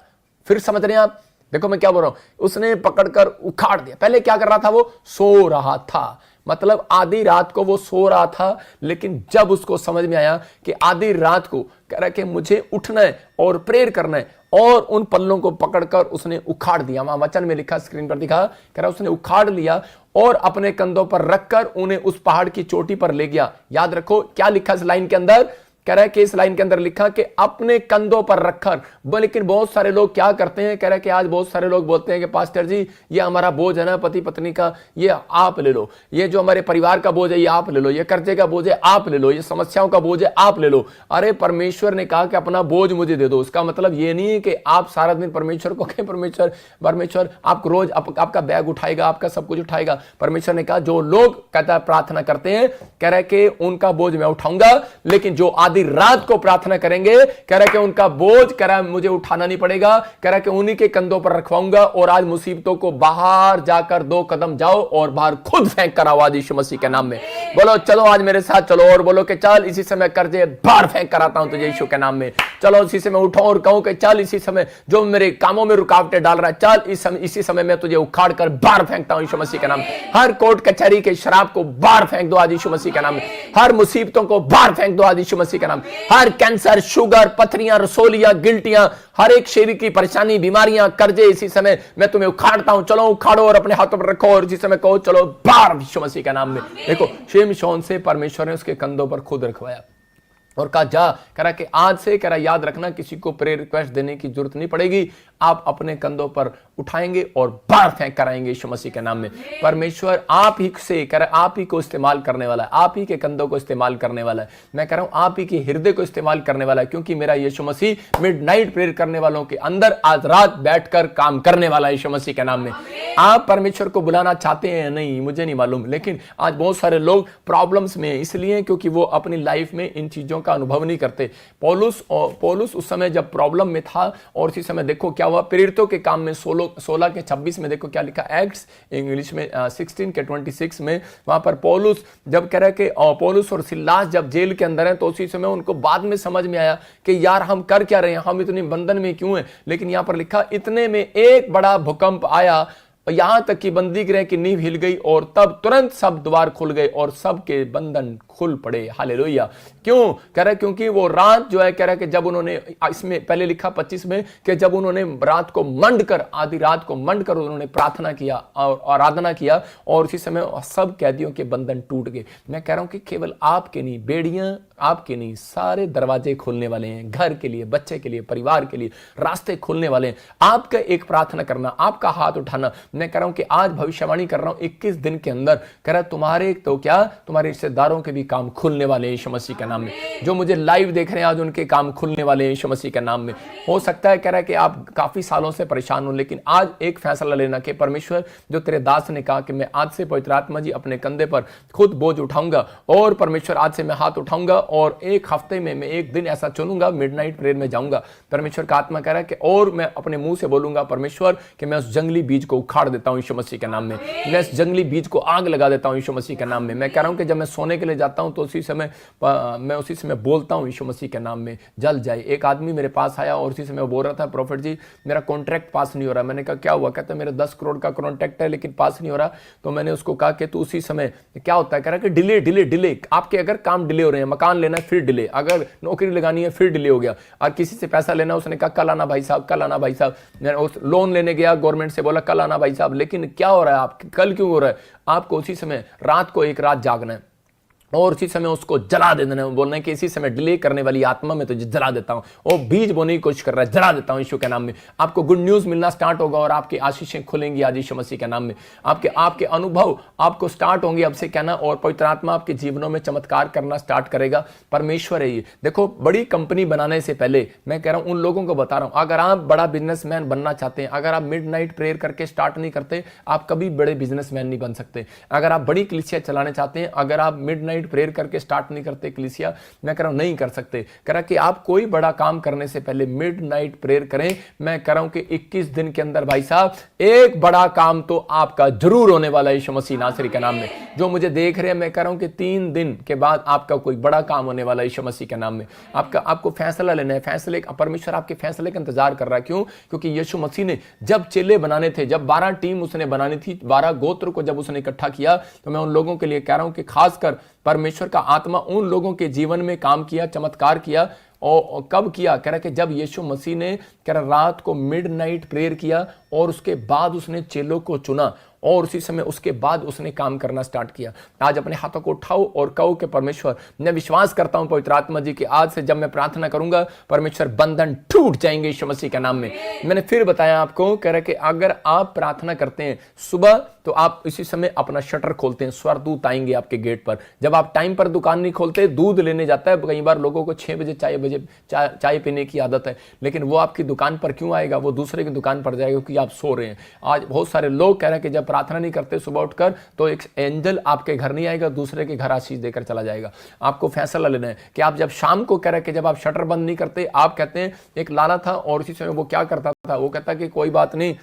फिर समझ रहे हैं आप, देखो मैं क्या बोल रहा हूं, उसने पकड़कर उखाड़ दिया। पहले क्या कर रहा था, वो सो रहा था, मतलब आधी रात को वो सो रहा था, लेकिन जब उसको समझ में आया कि आधी रात को कह रहा है कि मुझे उठना है और प्रेयर करना है, और उन पल्लों को पकड़कर उसने उखाड़ दिया। वहां वचन में लिखा, स्क्रीन पर दिखा, कह रहा उसने उखाड़ लिया और अपने कंधों पर रखकर उन्हें उस पहाड़ की चोटी पर ले गया। याद रखो क्या लिखा इस लाइन के अंदर, कह रहा है कि इस लाइन के अंदर लिखा कि अपने कंधों पर रखकर। लेकिन बहुत सारे लोग क्या करते हैं, कह रहा है कि आज बहुत सारे लोग बोलते हैं कि पास्टर जी ये हमारा बोझ है ना पति पत्नी का, ये आप ले लो, ये जो हमारे परिवार का बोझ है ये आप ले लो, ये कर्जे का बोझ है आप ले लो, ये समस्याओं का बोझ है आप ले लो। अरे परमेश्वर ने कहा कि अपना बोझ मुझे दे दो। उसका मतलब ये नहीं है कि आप सारा दिन परमेश्वर को कहें परमेश्वर आपको रोज आपका बैग उठाएगा, आपका सब कुछ उठाएगा। परमेश्वर ने कहा जो लोग कहता है प्रार्थना करते हैं, कह रहा है कि उनका बोझ मैं उठाऊंगा, लेकिन जो आधी रात को प्रार्थना करेंगे, कह रहा है कि उनका बोझ कह रहा है मुझे उठाना नहीं पड़ेगा, कह रहा है कि उन्हीं के कंधों पर रखवाऊंगा। और आज मुसीबतों को बाहर जाकर 2 कदम जाओ और बाहर खुद फेंक कर आवाज यीशु मसीह के नाम में बोलो, चलो आज मेरे साथ चलो और बोलो कि चल इसी समय कर्जे बाहर फेंक कर आता हूं तुझे यीशु के नाम में। चलो इसी समय उठो और कहो कि चल इसी समय जो मेरे कामों में रुकावटें डाल रहा है, चल इसी समय मैं तुझे उखाड़ कर बाहर फेंकता हूं यीशु मसीह के नाम में। हर कोर्ट कचहरी के शराब को बाहर फेंक दो आज यीशु मसीह के नाम में। हर मुसीबतों को बाहर फेंक दो आज यीशु मसीह के नाम में। हर कैंसर, शुगर, पथरियां, रसोलियां, गिल्टियां, हर एक शरीर की परेशानी, बीमारियां, कर्जे इसी समय मैं तुम्हें उखाड़ता हूं। चलो उखाड़ो और अपने हाथों पर रखो और इसी समय कहो चलो बाहर यीशु मसीह के नाम में। देखो शिमशोन से परमेश्वर ने उसके कंधों पर खुद रखवाया। और कहा जा, कह रहा कि आज से कह रहा याद रखना किसी को प्रेयर रिक्वेस्ट देने की जरूरत नहीं पड़ेगी, आप अपने कंधों पर उठाएंगे और बाहर फेंक कर आएंगे यीशु मसीह के नाम में। परमेश्वर आप ही से कह रहा आप ही को इस्तेमाल करने वाला है, आप ही के कंधों को इस्तेमाल करने वाला है, मैं कह रहा हूं आप ही के हृदय को इस्तेमाल करने वाला है, क्योंकि मेरा यीशु मसीह मिडनाइट प्रेयर करने वालों के अंदर आज रात बैठकर काम करने वाला है यीशु मसीह के नाम में। आप परमेश्वर को बुलाना चाहते हैं या नहीं मुझे नहीं मालूम, लेकिन आज बहुत सारे लोग प्रॉब्लम्स में इसलिए क्योंकि वो अपनी लाइफ में इन चीजों का अनुभव नहीं करते। पौलुस उस समय जब प्रॉब्लम में था, और उसी समय देखो क्या हुआ प्रेरितों के काम में 16 के 26 में देखो क्या लिखा, एक्ट्स इंग्लिश में 16 के 26 में, वहां पर पौलुस जब कह रहा है कि पौलुस और सिलास जब जेल के अंदर हैं, तो उसी समय उनको बाद में समझ में आया कि यार हम कर क्या रहे हैं, हम इतने बंधन में क्यों हैं। लेकिन यहां पर लिखा इतने में एक बड़ा भूकंप आया, यहां तक कि बंदी गृह की नींव हिल गई और तब तुरंत सब द्वार खुल गए और सबके बंधन खुल पड़े। हालेलुया। क्यों कह रहा, क्योंकि वो रात जो है कह रहा कि जब उन्होंने, इसमें पहले लिखा 25 में कि जब उन्होंने रात को मंडकर, आधी रात को मंडकर उन्होंने प्रार्थना किया और आराधना किया, और उसी समय सब कैदियों के बंधन टूट गए। मैं कह रहा हूं कि केवल आपके नहीं, बेड़ियां आपके नहीं, सारे दरवाजे खुलने वाले हैं, घर के लिए, बच्चे के लिए, परिवार के लिए रास्ते खुलने वाले हैं। आपका एक प्रार्थना करना, आपका हाथ उठाना, मैं कह रहा हूं कि आज भविष्यवाणी कर रहा हूं 21 दिन के अंदर कह रहा तुम्हारे तो क्या, तुम्हारे रिश्तेदारों के भी काम खुलने वाले हैं यीशु मसीह के नाम में। जो मुझे लाइव देख रहे हैं आज उनके काम खुलने वाले हैं यीशु मसीह के नाम में। हो सकता है कह रहा है कि आप काफी सालों से परेशान हो, लेकिन आज एक फैसला लेना कि परमेश्वर जो तेरे दास ने कहा कि मैं आज से पवित्र आत्मा जी अपने कंधे पर खुद बोझ उठाऊंगा, और परमेश्वर आज से मैं हाथ उठाऊंगा और एक हफ्ते में मैं एक दिन ऐसा चुनूंगा मिडनाइट प्रेयर में जाऊंगा। परमेश्वर का आत्मा कह रहा है कि और मैं अपने मुंह से बोलूंगा परमेश्वर कि मैं उस जंगली बीज को उखाड़ देता हूं यीशु मसीह के नाम में, मैं इस जंगली बीज को आग लगा देता हूं यीशु मसीह के नाम में। मैं कह रहा हूं कि जब मैं सोने के लिए जाता हूं तो उसी समय बोलता हूं यीशु मसीह के नाम में जल जाए। एक आदमी मेरे पास आया और उसी समय वो बोल रहा था प्रोफेट जी मेरा कॉन्ट्रैक्ट पास नहीं हो रहा। मैंने कहा क्या हुआ? कहता मेरा 10 करोड़ का कॉन्ट्रैक्ट है लेकिन पास नहीं हो रहा। तो मैंने उसको कहा कि तू उसी समय क्या होता है, कह रहा कि डिले डिले डिले, आपके अगर काम डिले हो रहे हैं, मकान लेना है फिर डिले, अगर नौकरी लगानी है फिर डिले हो गया, और किसी से पैसा लेना उसने कहा कल आना भाई साहब, कल आना भाई साहब। मैंने उस लोन लेने गया गवर्नमेंट से, बोला कल आना भाई साहब, लेकिन क्या हो रहा है, आप कल क्यों हो रहा है? आपको उसी समय रात को एक रात जागना है और उसी समय उसको जला दे देना है। बोलना है कि इसी समय डिले करने वाली आत्मा में तुझे जला देता हूं, वो बीज बोने की कोशिश कर रहा है, जला देता हूं यीशु के नाम में। आपको गुड न्यूज मिलना स्टार्ट होगा और आपकी आशीषें खुलेंगी आज यीशु मसीह के नाम में। आपके अनुभव आपको स्टार्ट होंगे अब से कहना, और पवित्र आत्मा आपके जीवनों में चमत्कार करना स्टार्ट करेगा। परमेश्वर है ये। देखो बड़ी कंपनी बनाने से पहले मैं कह रहा हूं उन लोगों को बता रहा हूं, अगर आप बड़ा बिजनेसमैन बनना चाहते हैं, अगर आप मिडनाइट प्रेयर करके स्टार्ट नहीं करते, आप कभी बड़े बिजनेसमैन नहीं बन सकते। अगर आप बड़ी कलीसिया चलाने चाहते हैं, अगर आप मिडनाइट प्रेयर करके स्टार्ट नहीं करते कलीसिया, मैं कह रहा हूं नहीं कर सकते। कह रहा कि आप कोई बड़ा काम करने से पहले मिडनाइट प्रेयर करें। मैं कह रहा हूं कि 21 दिन के अंदर भाई साहब एक बड़ा काम तो आपका जरूर होने वाला है यीशु मसीह नासरी के नाम में। जो मुझे देख रहे हैं मैं कह रहा हूं कि 3 दिन के बाद आपका कोई बड़ा काम होने वाला है यीशु मसीह के नाम में। आपको फैसला लेना है, फैसले परमेश्वर आपके फैसले का इंतजार कर रहा है। क्यों? क्योंकि यीशु मसीह ने जब चेले बनाने थे, जब 12 टीम उसने बनानी थी, 12 गोत्र को जब उसने इकट्ठा किया, तो मैं उन लोगों के लिए कह रहा हूं कि खासकर परमेश्वर का आत्मा उन लोगों के जीवन में काम किया, चमत्कार किया। और कब किया? कह रहा कि जब यीशु मसीह ने कह रहा रात को मिडनाइट प्रेयर किया और उसके बाद उसने चेलों को चुना और उसी समय उसके बाद उसने काम करना स्टार्ट किया। आज अपने हाथों को उठाओ और कहो कि परमेश्वर, मैं विश्वास करता हूं पवित्र आत्मा जी कि आज से जब मैं प्रार्थना करूंगा परमेश्वर बंधन टूट जाएंगे यीशु मसीह के नाम में। मैंने फिर बताया आपको, कह रहा कि अगर आप प्रार्थना करते हैं सुबह तो आप इसी समय अपना शटर खोलते हैं, स्वर्गदूत आएंगे आपके गेट पर। जब आप टाइम पर दुकान नहीं खोलते, दूध लेने जाता है, कई बार लोगों को 6 बजे चाय पीने की आदत है, लेकिन वो आपकी दुकान पर क्यों आएगा? वो दूसरे की दुकान पर जाएगा क्योंकि आप सो रहे हैं। आज बहुत सारे लोग कह रहे हैं कि जब प्रार्थना नहीं करते सुबह उठकर तो एक एंजल आपके घर नहीं आएगा, दूसरे के घर आशीष देकर चला जाएगा। आपको फैसला लेना है कि आप जब शाम को कह रहे हैं कि जब आप शटर बंद नहीं करते, आप कहते हैं एक लाला था और उसी समय वो क्या करता था, वो कहता कि कोई बात नहीं,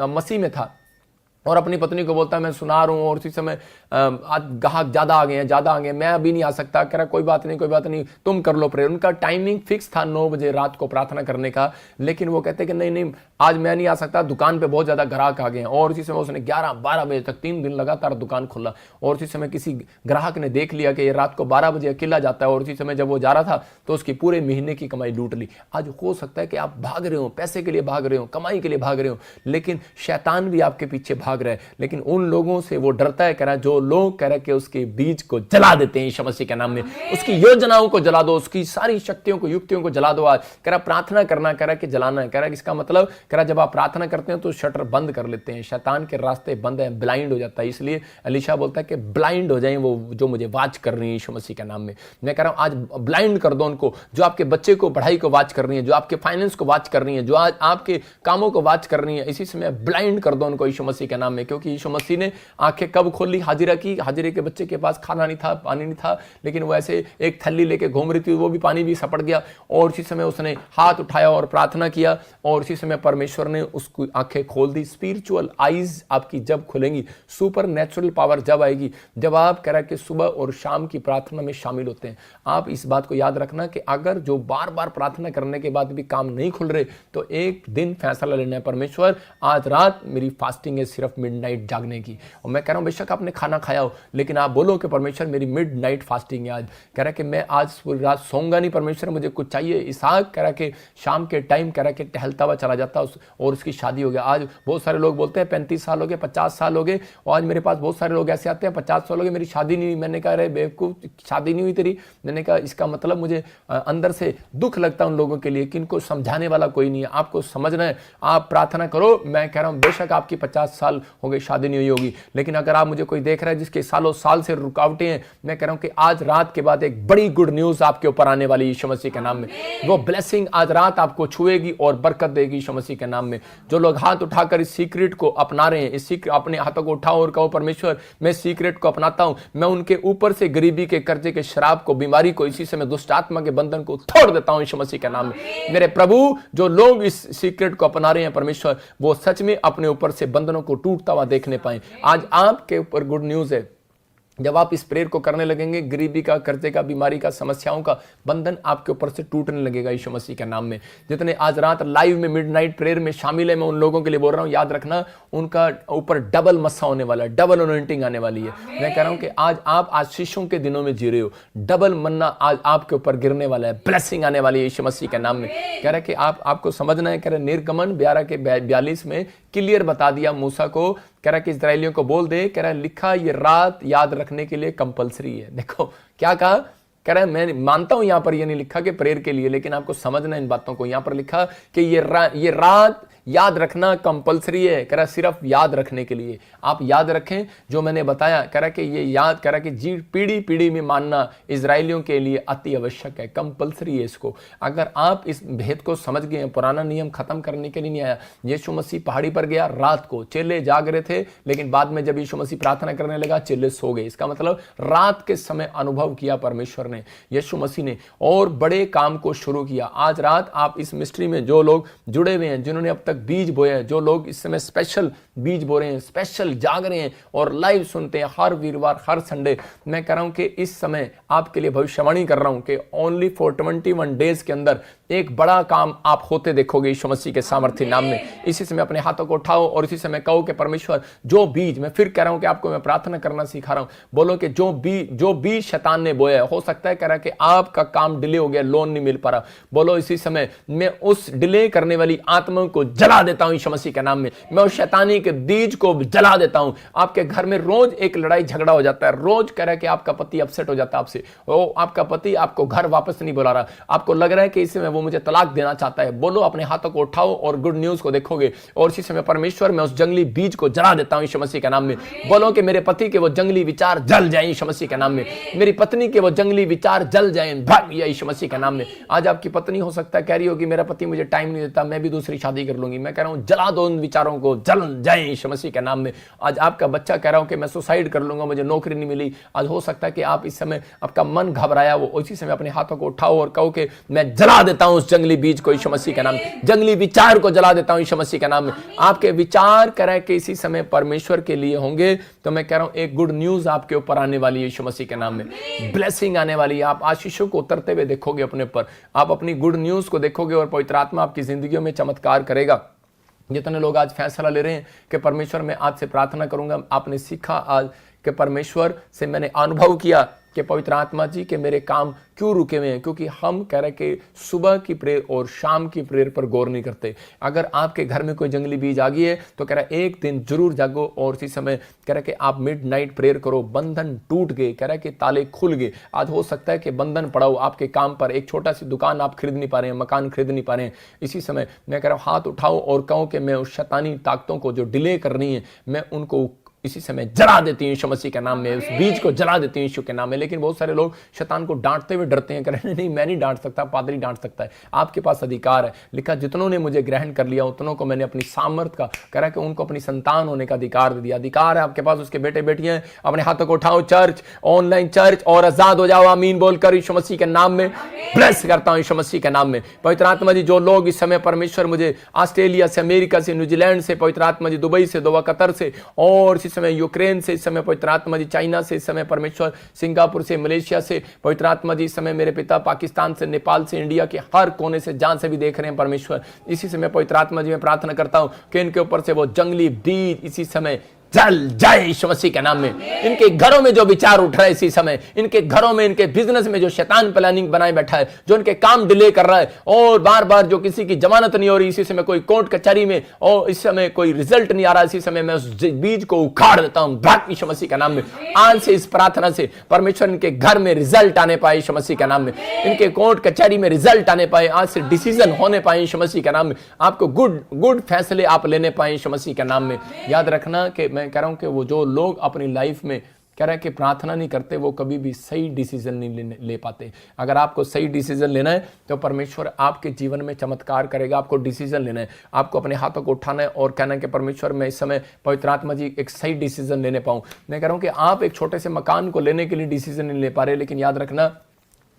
मसीह में था और अपनी पत्नी को बोलता मैं सुना रहा हूं और उसी समय आज ग्राहक ज्यादा आ गए, मैं अभी नहीं आ सकता। कह रहा कोई बात नहीं, तुम कर लो प्रेयर। उनका टाइमिंग फिक्स था 9 बजे रात को प्रार्थना करने का, लेकिन वो कहते कि नहीं आज मैं नहीं आ सकता, दुकान पे बहुत ज्यादा ग्राहक आ गए हैं। और उसी समय उसने 11-12 बजे तक 3 दिन लगातार दुकान खोला और उसी समय किसी ग्राहक ने देख लिया कि ये रात को 12 बजे अकेला जाता है और उसी समय जब वो जा रहा था तो उसकी पूरे महीने की कमाई लूट ली। आज हो सकता है कि आप भाग रहे हो, पैसे के लिए भाग रहे हो, कमाई के लिए भाग रहे हो, लेकिन शैतान भी आपके पीछे भाग भाग रहा है, लेकिन उन लोगों से वो डरता है, कह रहा है जो लोग कह रहा है कि उसके बीज को जला देते हैं यीशु मसीह के नाम में, उसकी योजनाओं को जला दो, उसकी सारी शक्तियों को, युक्तियों को जला दो। आज कह रहा प्रार्थना करना, कह रहा कि जलाना है। कह रहा इसका मतलब कह रहा जब आप प्रार्थना करते हैं तो शटर बंद कर लेते हैं, शैतान के रास्ते बंद है, ब्लाइंड हो जाता है। इसलिए एलीशा बोलता है कि ब्लाइंड हो जाएं वो जो मुझे वाच कर रही है यीशु मसीह के नाम में। मैं कह रहा हूं आज ब्लाइंड कर दो उनको, जो आपके बच्चे को पढ़ाई को वाच कर रही है, जो आपके फाइनेंस को वाच कर रही है, जो आज आपके कामों को वाच कर रही है, इसी समय ब्लाइंड कर दो उनको यीशु मसीह के नाम में। क्योंकि यीशु मसीह ने आंखें कब खोली हाजिरा की? हाजिरे के बच्चे के पास खाना नहीं था, पानी नहीं था, लेकिन वो ऐसे एक थैली लेके घूम रही थी, वो भी पानी भी सपट गया, और उसी समय उसने हाथ उठाया और प्रार्थना किया, और उसी समय परमेश्वर ने उसकी आंखें खोल दी। स्पिरिचुअल आईज आपकी जब खुलेंगी, सुपर नेचुरल पावर जब आएगी, जब आप कह रहे कि सुबह और शाम की प्रार्थना में शामिल होते हैं। आप इस बात को याद रखना कि अगर जो बार बार प्रार्थना करने के बाद भी काम नहीं खुल रहे, तो एक दिन फैसला लेना है, परमेश्वर आज रात मेरी फास्टिंग है सिर्फ मिडनाइट जागने की। और मैं कह रहा हूं बेशक आपने खाना खाया हो, लेकिन आप बोलो कि परमेश्वर मेरी मिडनाइट फास्टिंग है। आज कह रहा कि मैं आज पूरी रात सोऊंगा नहीं, परमेश्वर मुझे कुछ चाहिए। इसहाक कह रहा कि शाम के टाइम कह रहा कि टहलता हुआ चला जाता और उसकी शादी हो गया। आज बहुत सारे लोग बोलते हैं 35 साल हो गए, 50 साल हो गए, और आज मेरे पास बहुत सारे लोग ऐसे आते हैं 50 साल हो गए मेरी शादी नहीं हुई। मैंने कहा अरे बेवकूफ, शादी नहीं हुई तेरी? मैंने कहा इसका मतलब मुझे अंदर से दुख लगता है उन लोगों के लिए कि इनको समझाने वाला कोई नहीं है। आपको समझना है, आप प्रार्थना करो। मैं कह रहा हूं बेशक आपकी 50 साल हो गए शादी नहीं हुई होगी, लेकिन अगर आप मुझे कोई देख रहा है जिसके सालों साल से रुकावटें हैं, मैं कह रहा हूं कि आज रात के बाद एक बड़ी गुड न्यूज आपके ऊपर आने वाली यीशु मसीह के नाम में। वो ब्लेसिंग आज रात आपको छुएगी और बरकत देगी यीशु मसीह के नाम में। जो लोग हाथ उठाकर इस सीक्रेट को अपना रहे हैं, इस सीक्रेट अपने हाथों को उठाओ और कहो परमेश्वर मैं सीक्रेट को अपनाता हूं, मैं उनके ऊपर से गरीबी के, कर्जे के, शराब को, बीमारी को, इसी समय दुष्ट आत्मा के बंधन को तोड़ देता हूं यीशु मसीह के नाम में। मेरे प्रभु जो लोग इस सीक्रेट को अपना रहे हैं परमेश्वर, वो सच में अपने ऊपर से बंधनों को टूटता हुआ देखने पाए। आज आपके ऊपर गुड न्यूज है, जब आप इस प्रेयर को करने लगेंगे, गरीबी का, कर्जे का, बीमारी का, समस्याओं का बंधन आपके ऊपर से टूटने लगेगा यीशु मसीह के नाम में। जितने आज रात लाइव में मिडनाइट प्रेयर में शामिल है, मैं उन लोगों के लिए बोल रहा हूं, याद रखना उनका ऊपर डबल मस्सा होने वाला है, डबल अनॉइंटिंग आने वाली है। मैं कह रहा हूं कि आज आप आशीषों के दिनों में जी रहे हो, डबल मन्ना आज आपके ऊपर गिरने वाला है, ब्लेसिंग आने वाली है यीशु मसीह के नाम में। कह रहे कि आपको समझना है, कह रहे निर्गमन 11 के 42 में क्लियर बता दिया मूसा को, कह रहा कि इस्राएलियों को बोल दे, कह रहा लिखा ये रात याद रखने के लिए कंपलसरी है। देखो क्या कहा, कह रहा है मैं मानता हूं यहां पर ये नहीं लिखा कि प्रेयर के लिए, लेकिन आपको समझना इन बातों को। यहां पर लिखा कि ये रात याद रखना कंपलसरी है, कह रहा सिर्फ याद रखने के लिए। आप याद रखें जो मैंने बताया, कह रहा कि ये याद, कह रहा कि जी पीढ़ी पीढ़ी में मानना इजराइलियों के लिए अति आवश्यक है, कंपलसरी है इसको। अगर आप इस भेद को समझ गए हैं, पुराना नियम खत्म करने के लिए नहीं आया। यीशु मसीह पहाड़ी पर गया रात को, चेले जाग रहे थे, लेकिन बाद में जब यीशु मसीह प्रार्थना करने लगा चेले सो गए। इसका मतलब रात के समय अनुभव किया परमेश्वर ने, यीशु मसीह ने, और बड़े काम को शुरू किया। आज रात आप इस मिस्ट्री में जो लोग जुड़े हुए हैं, जिन्होंने अब तक बीज बोए हैं, जो लोग इस समय स्पेशल बीज बो रहे हैं, स्पेशल जाग रहे हैं और लाइव सुनते हैं हर वीरवार, हर संडे, मैं कह रहा हूं कि इस समय आपके लिए भविष्यवाणी कर रहा हूं कि ओनली फॉर 21 डेज के अंदर एक बड़ा काम आप होते देखोगे यीशु मसीह के सामर्थ्य नाम में। इसी समय अपने हाथों को उठाओ और इसी समय कहो कि परमेश्वर जो बीज, मैं फिर कह रहा हूं कि आपको मैं प्रार्थना करना सिखा रहा हूं, बोलो कि जो बीज शैतान ने बोया, हो सकता है कह रहा कि आपका काम डिले हो गया, लोन नहीं मिल पा रहा, बोलो इसी समय मैं उस डिले करने वाली आत्मा को जला देता हूं यीशु मसीह के नाम में। मैं उस शैतानी के बीज को जला देता हूं। आपके घर में रोज एक लड़ाई झगड़ा हो जाता है, रोज कह रहा है कि आपका पति अपसेट हो जाता है आपसे, आपका पति आपको घर वापस नहीं बुला रहा, आपको लग रहा है कि इसी में वो मुझे तलाक देना चाहता है, बोलो अपने हाथों को उठाओ और गुड न्यूज को देखोगे। और इसी समय परमेश्वर मैं उस जंगली बीज को जला देता हूं यीशु मसीह के नाम में। बोलो कि मेरे पति के वो जंगली विचार जल जाए यीशु मसीह के नाम में, मेरी पत्नी के वो जंगली विचार जल जाए, भाग यीशु मसीह के नाम में। आज आपकी पत्नी हो सकता है कह रही होगी मेरा पति मुझे टाइम नहीं देता, मैं भी दूसरी शादी कर लूंगी। मैं कह रहा हूं जला दो उन विचारों को, जल जाए यीशु मसीह के नाम में। आज आपका बच्चा कह रहा हूं कि मैं सुसाइड कर लूंगा, मुझे नौकरी नहीं मिली। आज हो सकता है कि आप इस समय आपका मन घबराया, वो उसी समय अपने हाथों को उठाओ और कहो कि मैं जला देता हूं उस जंगली बीज को यीशु मसीह के नाम में, जंगली विचार को जला देता हूं यीशु मसीह के नाम में। आपके विचार कह रहा है कि इसी समय परमेश्वर के लिए होंगे, तो मैं कह रहा हूं एक गुड न्यूज आपके ऊपर आने वाली है यीशु मसीह के नाम में, ब्लेसिंग आने वाली है। आप आशीषों को उतरते हुए देखोगे अपने पर, आप अपनी गुड न्यूज को देखोगे और पवित्र आत्मा आपकी जिंदगियों में चमत्कार करेगा। जितने लोग आज फैसला ले रहे हैं कि परमेश्वर मैं आज से प्रार्थना करूंगा, आपने सीखा आज कि परमेश्वर से मैंने अनुभव किया कि पवित्र आत्मा जी के मेरे काम क्यों रुके हुए हैं, क्योंकि हम कह रहे कि सुबह की प्रेयर और शाम की प्रेयर पर गौर नहीं करते। अगर आपके घर में कोई जंगली बीज आ गई है तो कह रहा है एक दिन जरूर जागो और इसी समय कह रहा है कि आप मिडनाइट प्रेयर करो। बंधन टूट गए, कह रहा है कि ताले खुल गए। आज हो सकता है कि बंधन पड़ा हो आपके काम पर, एक छोटा सी दुकान आप खरीद नहीं पा रहे हैं, मकान खरीद नहीं पा रहे हैं। इसी समय मैं कह रहा हूं हाथ उठाओ और कहो कि मैं उस शैतानी ताकतों को जो डिले कर रही है मैं उनको इसी समय जला देती हूं यीशु मसीह के नाम में, उस बीज को जला देती हूं यीशु के नाम में। लेकिन बहुत सारे लोग शैतान को डांटते हुए डरते हैं, कह रहे नहीं मैं नहीं डांट सकता, पादरी डांट सकता है। आपके पास अधिकार है, लिखा जितनों ने मुझे ग्रहण कर लिया उतनों को मैंने अपनी सामर्थ का कह रहा कि उनको अपनी संतान होने का अधिकार दे दिया। अधिकार है आपके पास, उसके बेटे बेटियां। अपने हाथों को उठाओ चर्च, ऑनलाइन चर्च, और आजाद हो जाओ आमीन बोलकर यीशु मसीह के नाम में। ब्लेस करता हूं यीशु मसीह के नाम में। पवित्र आत्मा जी जो लोग इस समय परमेश्वर मुझे ऑस्ट्रेलिया से, अमेरिका से, न्यूजीलैंड से, पवित्र आत्मा जी दुबई से, दोहा कतर से, और इसी समय यूक्रेन से, इस समय पवित्र आत्मा जी चाइना से, इस समय परमेश्वर सिंगापुर से, मलेशिया से, पवित्र आत्मा जी इस समय मेरे पिता पाकिस्तान से, नेपाल से, इंडिया के हर कोने से, जहां से भी देख रहे हैं परमेश्वर, इसी समय पवित्र आत्मा जी मैं प्रार्थना करता हूं कि इनके ऊपर से वो जंगली बीज इसी समय जल जाए यीशु मसीह के नाम में। इनके घरों में जो विचार उठ रहा है इसी समय, इनके घरों में, इनके बिजनेस में जो शैतान प्लानिंग बनाए बैठा है, जो इनके काम डिले कर रहा है और बार बार जो किसी की जमानत नहीं हो रही, इसी समय कोई कोर्ट कचहरी में और इस समय कोई रिजल्ट नहीं आ रहा, इसी समय मैं उस बीज को उखाड़ देता हूं भाग यीशु मसीह के नाम में। आज से इस प्रार्थना से परमेश्वर इनके घर में रिजल्ट आने पाए यीशु मसीह के नाम में, इनके कोर्ट कचहरी में रिजल्ट आने पाए, आज से डिसीजन होने पाए यीशु मसीह के नाम में, आपको गुड फैसले आप लेने पाए यीशु मसीह के नाम में। याद रखना कि मैं कह रहा हूं कि वो जो लोग अपनी लाइफ में कह रहे हैं कि प्रार्थना नहीं करते वो कभी भी सही डिसीजन नहीं ले पाते। अगर आपको सही डिसीजन लेना है तो परमेश्वर आपके जीवन में चमत्कार करेगा। आपको डिसीजन लेना है, आपको अपने हाथों को उठाना है और कहना है कि परमेश्वर मैं इस समय पवित्र आत्मा जी एक सही डिसीजन लेने पाऊं। मैं कह रहा हूं कि आप एक छोटे से मकान को लेने के लिए डिसीजन नहीं ले पा रहे, लेकिन याद रखना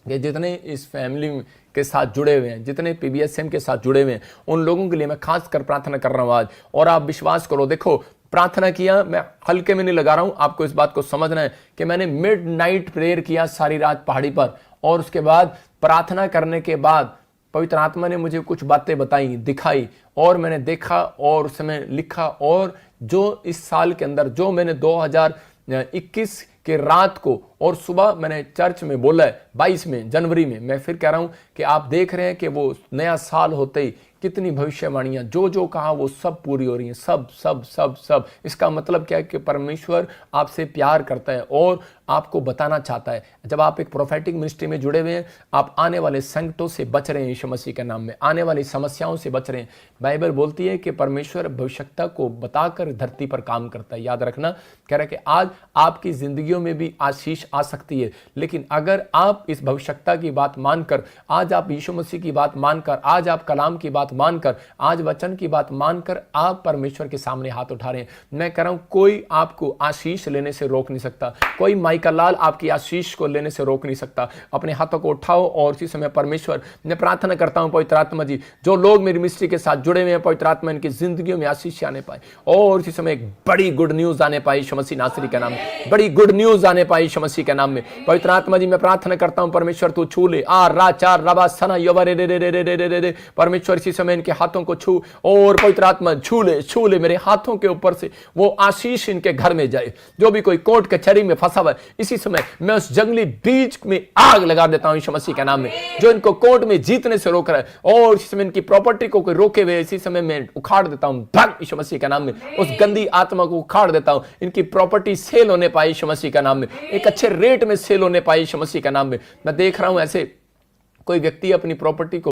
कि जितने इस फैमिली के साथ जुड़े हुए हैं, जितने PBSM के साथ जुड़े हुए हैं, उन लोगों के लिए मैं खास कर प्रार्थना कर रहा हूं आज। और आप विश्वास करो, देखो प्रार्थना किया, मैं हल्के में नहीं लगा रहा हूं, आपको इस बात को समझना है कि मैंने मिडनाइट प्रेयर किया सारी रात पहाड़ी पर, और उसके बाद प्रार्थना करने के बाद पवित्र आत्मा ने मुझे कुछ बातें बताई, दिखाई, और मैंने देखा और उस समय लिखा। और जो इस साल के अंदर जो मैंने 2021 के रात को और सुबह मैंने चर्च में बोला है 22 में जनवरी में, मैं फिर कह रहा हूं कि आप देख रहे हैं कि वो नया साल होते ही कितनी भविष्यवाणियां जो कहा वो सब पूरी हो रही हैं, सब सब सब सब। इसका मतलब क्या है कि परमेश्वर आपसे प्यार करता है और आपको बताना चाहता है। जब आप एक प्रोफेटिक मिनिस्ट्री में जुड़े हुए हैं, आप आने वाले संकटों से बच रहे हैं यीशु मसीह के नाम में, आने वाली समस्याओं से बच रहे हैं। बाइबल बोलती है कि परमेश्वर भविष्यता को बताकर धरती पर काम करता है। याद रखना, कह रहा है कि आज आपकी जिंदगियों में भी आशीष आ सकती है, लेकिन अगर आप इस भविष्यता की बात मानकर, आज आप यीशु मसीह की बात मानकर, आज आप कलाम की बात मानकर, आज वचन की बात मानकर आप परमेश्वर के सामने हाथ उठा रहे हैं, मैं कह रहा हूं कोई आपको आशीष लेने से रोक नहीं सकता, कोई माइकल लाल आपकी आशीष को लेने से रोक नहीं सकता। अपने हाथों को उठाओ और इसी समय परमेश्वर, मैं प्रार्थना करता हूं पवित्र आत्मा जी, जो लोग मेरी मिनिस्ट्री के साथ जुड़े हुए हैं, पवित्र आत्मा इनकी जिंदगियों में आशीष आने पाए और इसी समय एक बड़ी गुड न्यूज आने पाई यीशु मसीह नासरी के नाम में, बड़ी गुड न्यूज आने पाई यीशु मसीह के नाम में। पवित्र आत्मा जी मैं प्रार्थना करता हूं परमेश्वर तू छू ले, परमेश्वर इसी समय इनके हाथों को छू, और पवित्र आत्मा छू ले मेरे हाथों के ऊपर से वो आशीष इनके घर में जाए। जो भी कोई कोर्ट कचहरी में फंसा हुआ है, इसी समय मैं उस जंगली बीज में आग लगा देता हूं यीशु मसीह के नाम में, जो इनको कोर्ट में जीतने से रोक रहा है, और इसी समय इनकी प्रॉपर्टी को कोई रोके हुए इसी समय मैं उखाड़ देता हूं भाग यीशु मसीह के नाम में, उस गंदी आत्मा को उखाड़ देता हूं। इनकी प्रॉपर्टी सेल होने पाई यीशु मसीह के नाम में, एक अच्छे रेट में सेल होने पाई यीशु मसीह के नाम में। मैं देख रहा हूं ऐसे कोई व्यक्ति अपनी प्रॉपर्टी को